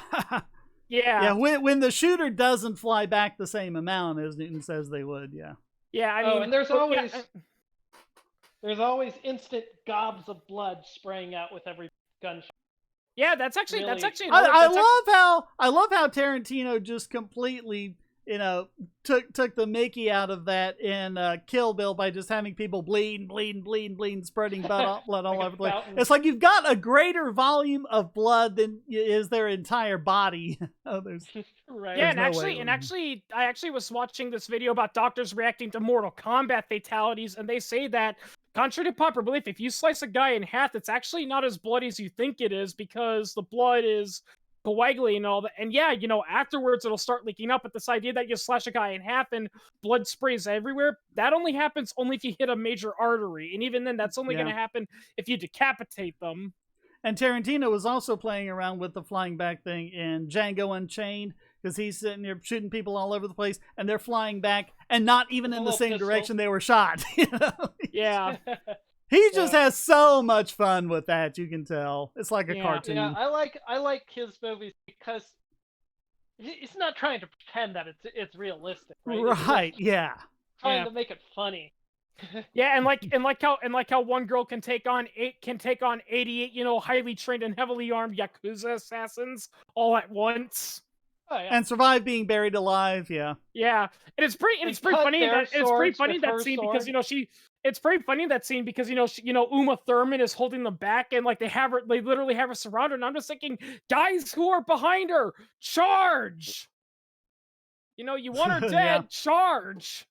Yeah. When the shooter doesn't fly back the same amount as Newton says they would, yeah. Yeah, I mean, and there's always instant gobs of blood spraying out with every gunshot. Yeah, that's actually Really? I love how Tarantino just completely took the Mickey out of that in Kill Bill by just having people bleed, spreading blood all over the place. Fountain. It's like you've got a greater volume of blood than is their entire body. Right. Yeah, There's I actually was watching this video about doctors reacting to Mortal Kombat fatalities, and they say that, contrary to popular belief, if you slice a guy in half, it's actually not as bloody as you think it is because the blood is coagulating and all that. And yeah, afterwards it'll start leaking up. But this idea that you slash a guy in half and blood sprays everywhere, that only happens if you hit a major artery. And even then, that's only going to happen if you decapitate them. And Tarantino was also playing around with the flying back thing in Django Unchained, because he's sitting there shooting people all over the place, and they're flying back, and not even in the same direction they were shot. Yeah. He just has so much fun with that. You can tell it's like a cartoon. Yeah, I like his movies because he's not trying to pretend that it's realistic, right? Right? Yeah. Trying to make it funny. Yeah, and like how one girl can take on 88, highly trained and heavily armed Yakuza assassins all at once. Oh yeah. And survive being buried alive. Yeah. Yeah, and it's pretty cut funny their that it's pretty swords funny with that her scene because sword. it's pretty funny in that scene because Uma Thurman is holding them back and like they literally have her surrounded and I'm just thinking, guys who are behind her, charge! You want her Yeah. dead, charge!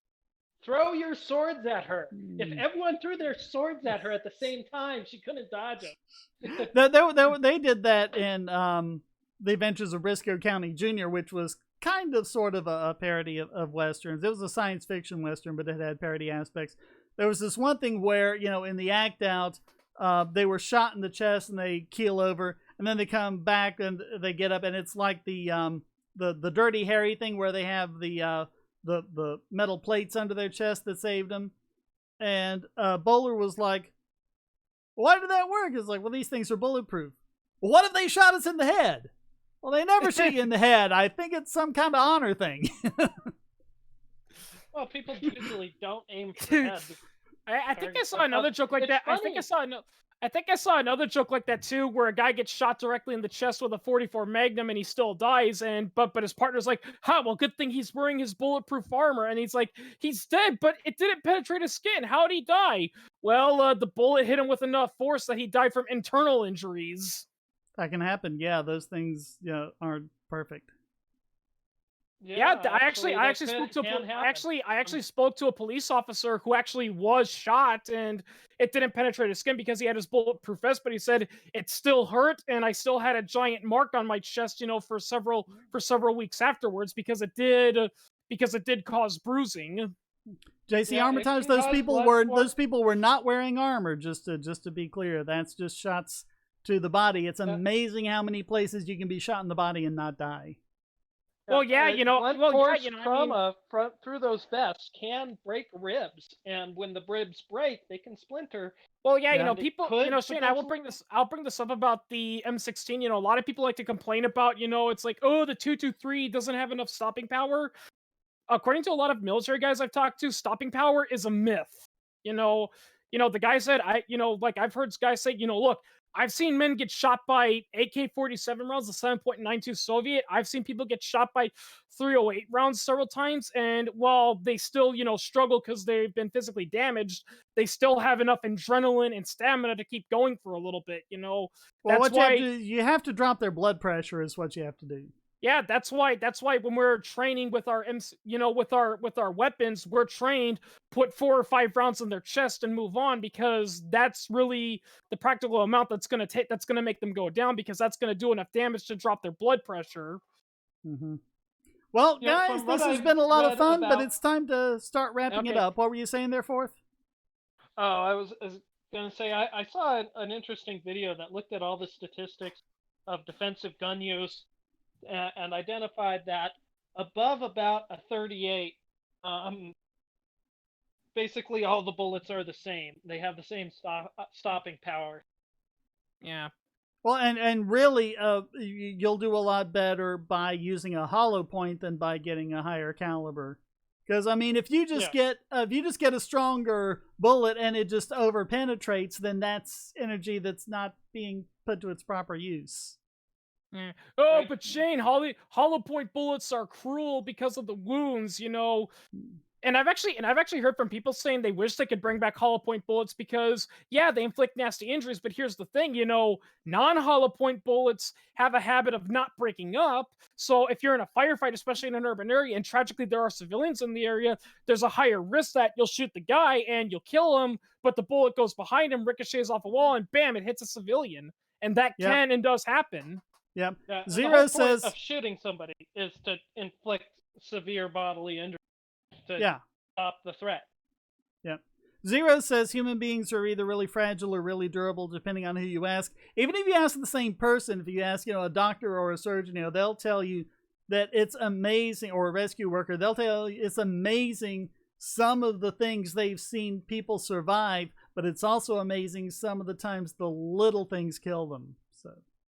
Throw your swords at her. If Mm. everyone threw their swords at her at the same time, she couldn't dodge them. They did that in The Adventures of Briscoe County Jr., which was kind of sort of a parody of westerns. It was a science fiction western, but it had parody aspects. There was this one thing where, in the act out, they were shot in the chest and they keel over, and then they come back and they get up, and it's like the Dirty Harry thing where they have the metal plates under their chest that saved them. And Bowler was like, why did that work? It's like, well, these things are bulletproof. Well, what if they shot us in the head? Well, they never shoot you in the head. I think it's some kind of honor thing. Well, people usually don't aim for the head. I think I saw another joke like that. I think I saw another joke like that too, where a guy gets shot directly in the chest with a 44 Magnum and he still dies. But his partner's like, "Ha! Well, good thing he's wearing his bulletproof armor." And he's like, "He's dead, but it didn't penetrate his skin. How'd he die?" Well, the bullet hit him with enough force that he died from internal injuries. That can happen. Yeah, those things aren't perfect. Yeah, I actually spoke to a police officer who actually was shot, and it didn't penetrate his skin because he had his bulletproof vest. But he said it still hurt, and I still had a giant mark on my chest, for several weeks afterwards because it did cause bruising. JC Yeah, Armitage, it can those cause people were not wearing armor. Just to be clear, that's just shots to the body. It's amazing how many places you can be shot in the body and not die. Well, yeah, trauma through those vests can break ribs, and when the ribs break, they can splinter. Well, yeah, Yeah. people, Shane, I'll bring this up about the M16. A lot of people like to complain about, it's like, oh, the 223 doesn't have enough stopping power. According to a lot of military guys I've talked to, stopping power is a myth. The guy said, I've heard guys say, look, I've seen men get shot by AK-47 rounds, the 7.92 Soviet. I've seen people get shot by 308 rounds several times, and while they still, struggle because they've been physically damaged, they still have enough adrenaline and stamina to keep going for a little bit. Well, That's why you have to drop their blood pressure is what you have to do. Yeah, that's why when we're training with our with our weapons, we're trained put 4 or 5 rounds in their chest and move on, because that's really the practical amount that's going to make them go down, because that's going to do enough damage to drop their blood pressure. Mm-hmm. Well, guys, this has been a lot of fun, but it's time to start wrapping it up. What were you saying there, Fourth? Oh, I was going to say I saw an interesting video that looked at all the statistics of defensive gun use and identified that above about a 38, basically all the bullets are the same. They have the same stopping power. Yeah. Well, and really, you'll do a lot better by using a hollow point than by getting a higher caliber. Because I mean, if you just get a stronger bullet and it just over penetrates, then that's energy that's not being put to its proper use. Yeah. Oh, but Shane, hollow point bullets are cruel because of the wounds, And I've actually heard from people saying they wish they could bring back hollow point bullets because, yeah, they inflict nasty injuries. But here's the thing, non-hollow point bullets have a habit of not breaking up. So if you're in a firefight, especially in an urban area, and tragically there are civilians in the area, there's a higher risk that you'll shoot the guy and you'll kill him, but the bullet goes behind him, ricochets off a wall, and bam, it hits a civilian. And that can and does happen. Yep. Yeah, Zero the says point of shooting somebody is to inflict severe bodily injury to stop the threat. Yep. Zero says human beings are either really fragile or really durable, depending on who you ask. Even if you ask the same person, if you ask, a doctor or a surgeon, they'll tell you that it's amazing, or a rescue worker, they'll tell you it's amazing some of the things they've seen people survive, but it's also amazing some of the times the little things kill them. So.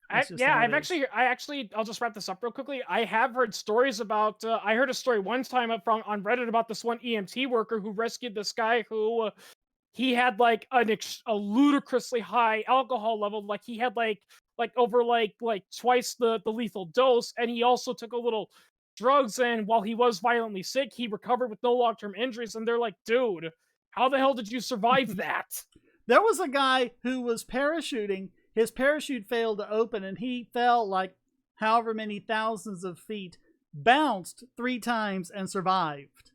That's just how it is. I'll just wrap this up real quickly. I have heard stories about. I heard a story one time from on Reddit about this one EMT worker who rescued this guy who he had like a ludicrously high alcohol level. Like he had like over like twice the lethal dose, and he also took a little drugs. And while he was violently sick, he recovered with no long-term injuries. And they're like, dude, how the hell did you survive that? There was a guy who was parachuting. His parachute failed to open, and he fell like however many thousands of feet, bounced 3 times, and survived.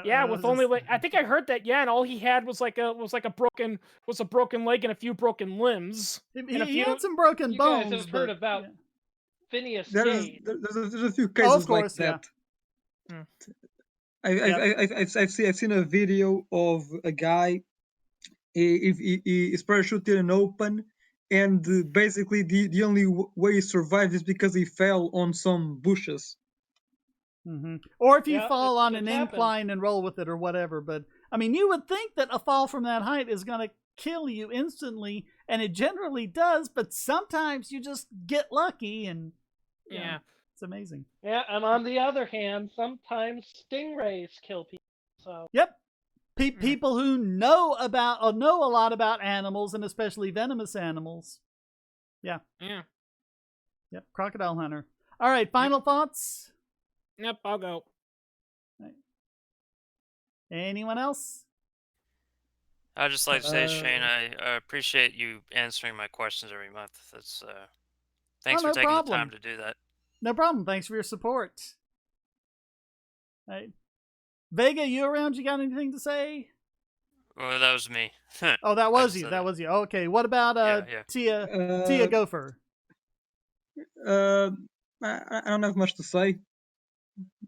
Yeah, with only like I think I heard that. Yeah, and all he had was a broken leg and a few broken limbs. He had some broken You bones. guys have heard about Phineas There's Gage. a few cases like course, yeah. that. Hmm. I've seen a video of a guy. His parachute didn't open, and basically the only way he survived is because he fell on some bushes. Mm-hmm. Or if you Yeah, fall on it's an happened. incline and roll with it or whatever. But I mean, you would think that a fall from that height is going to kill you instantly, and it generally does. But sometimes you just get lucky, and Yeah. it's amazing. Yeah, and on the other hand, sometimes stingrays kill people. So Yep. People who know a lot about animals, and especially venomous animals. Yeah. Yeah. Yep. Crocodile hunter. All right. Final thoughts. Yep, I'll go. Right. Anyone else? I'd just like to say, Shane, I appreciate you answering my questions every month. That's thanks for no taking problem. the time to do that. No problem. Thanks for your support. All right. Vega, you around? You got anything to say? Well, that was me. Oh, that was you. said That was you. Okay. What about Yeah. Tia Gopher? I don't have much to say.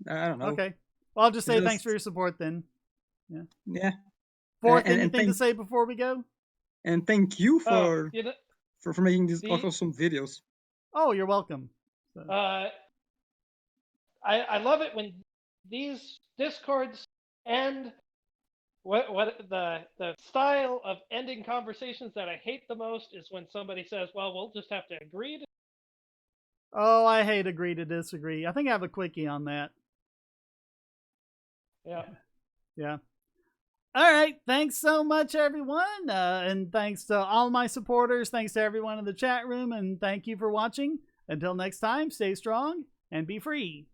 I don't know. Okay. Well, I'll just say thanks Just- for your support then. Yeah. Fourth, And anything to thank- say before we go? And thank you for you know, for making these the- awesome videos. Oh, you're welcome. So, I love it when these discords end. What the style of ending conversations that I hate the most is when somebody says, "Well, we'll just have to agree to." oh, I hate agree to disagree. I think I have a quickie on that. Yeah. Yeah. All right. Thanks so much, everyone. And thanks to all my supporters. Thanks to everyone in the chat room. And thank you for watching. Until next time, stay strong and be free.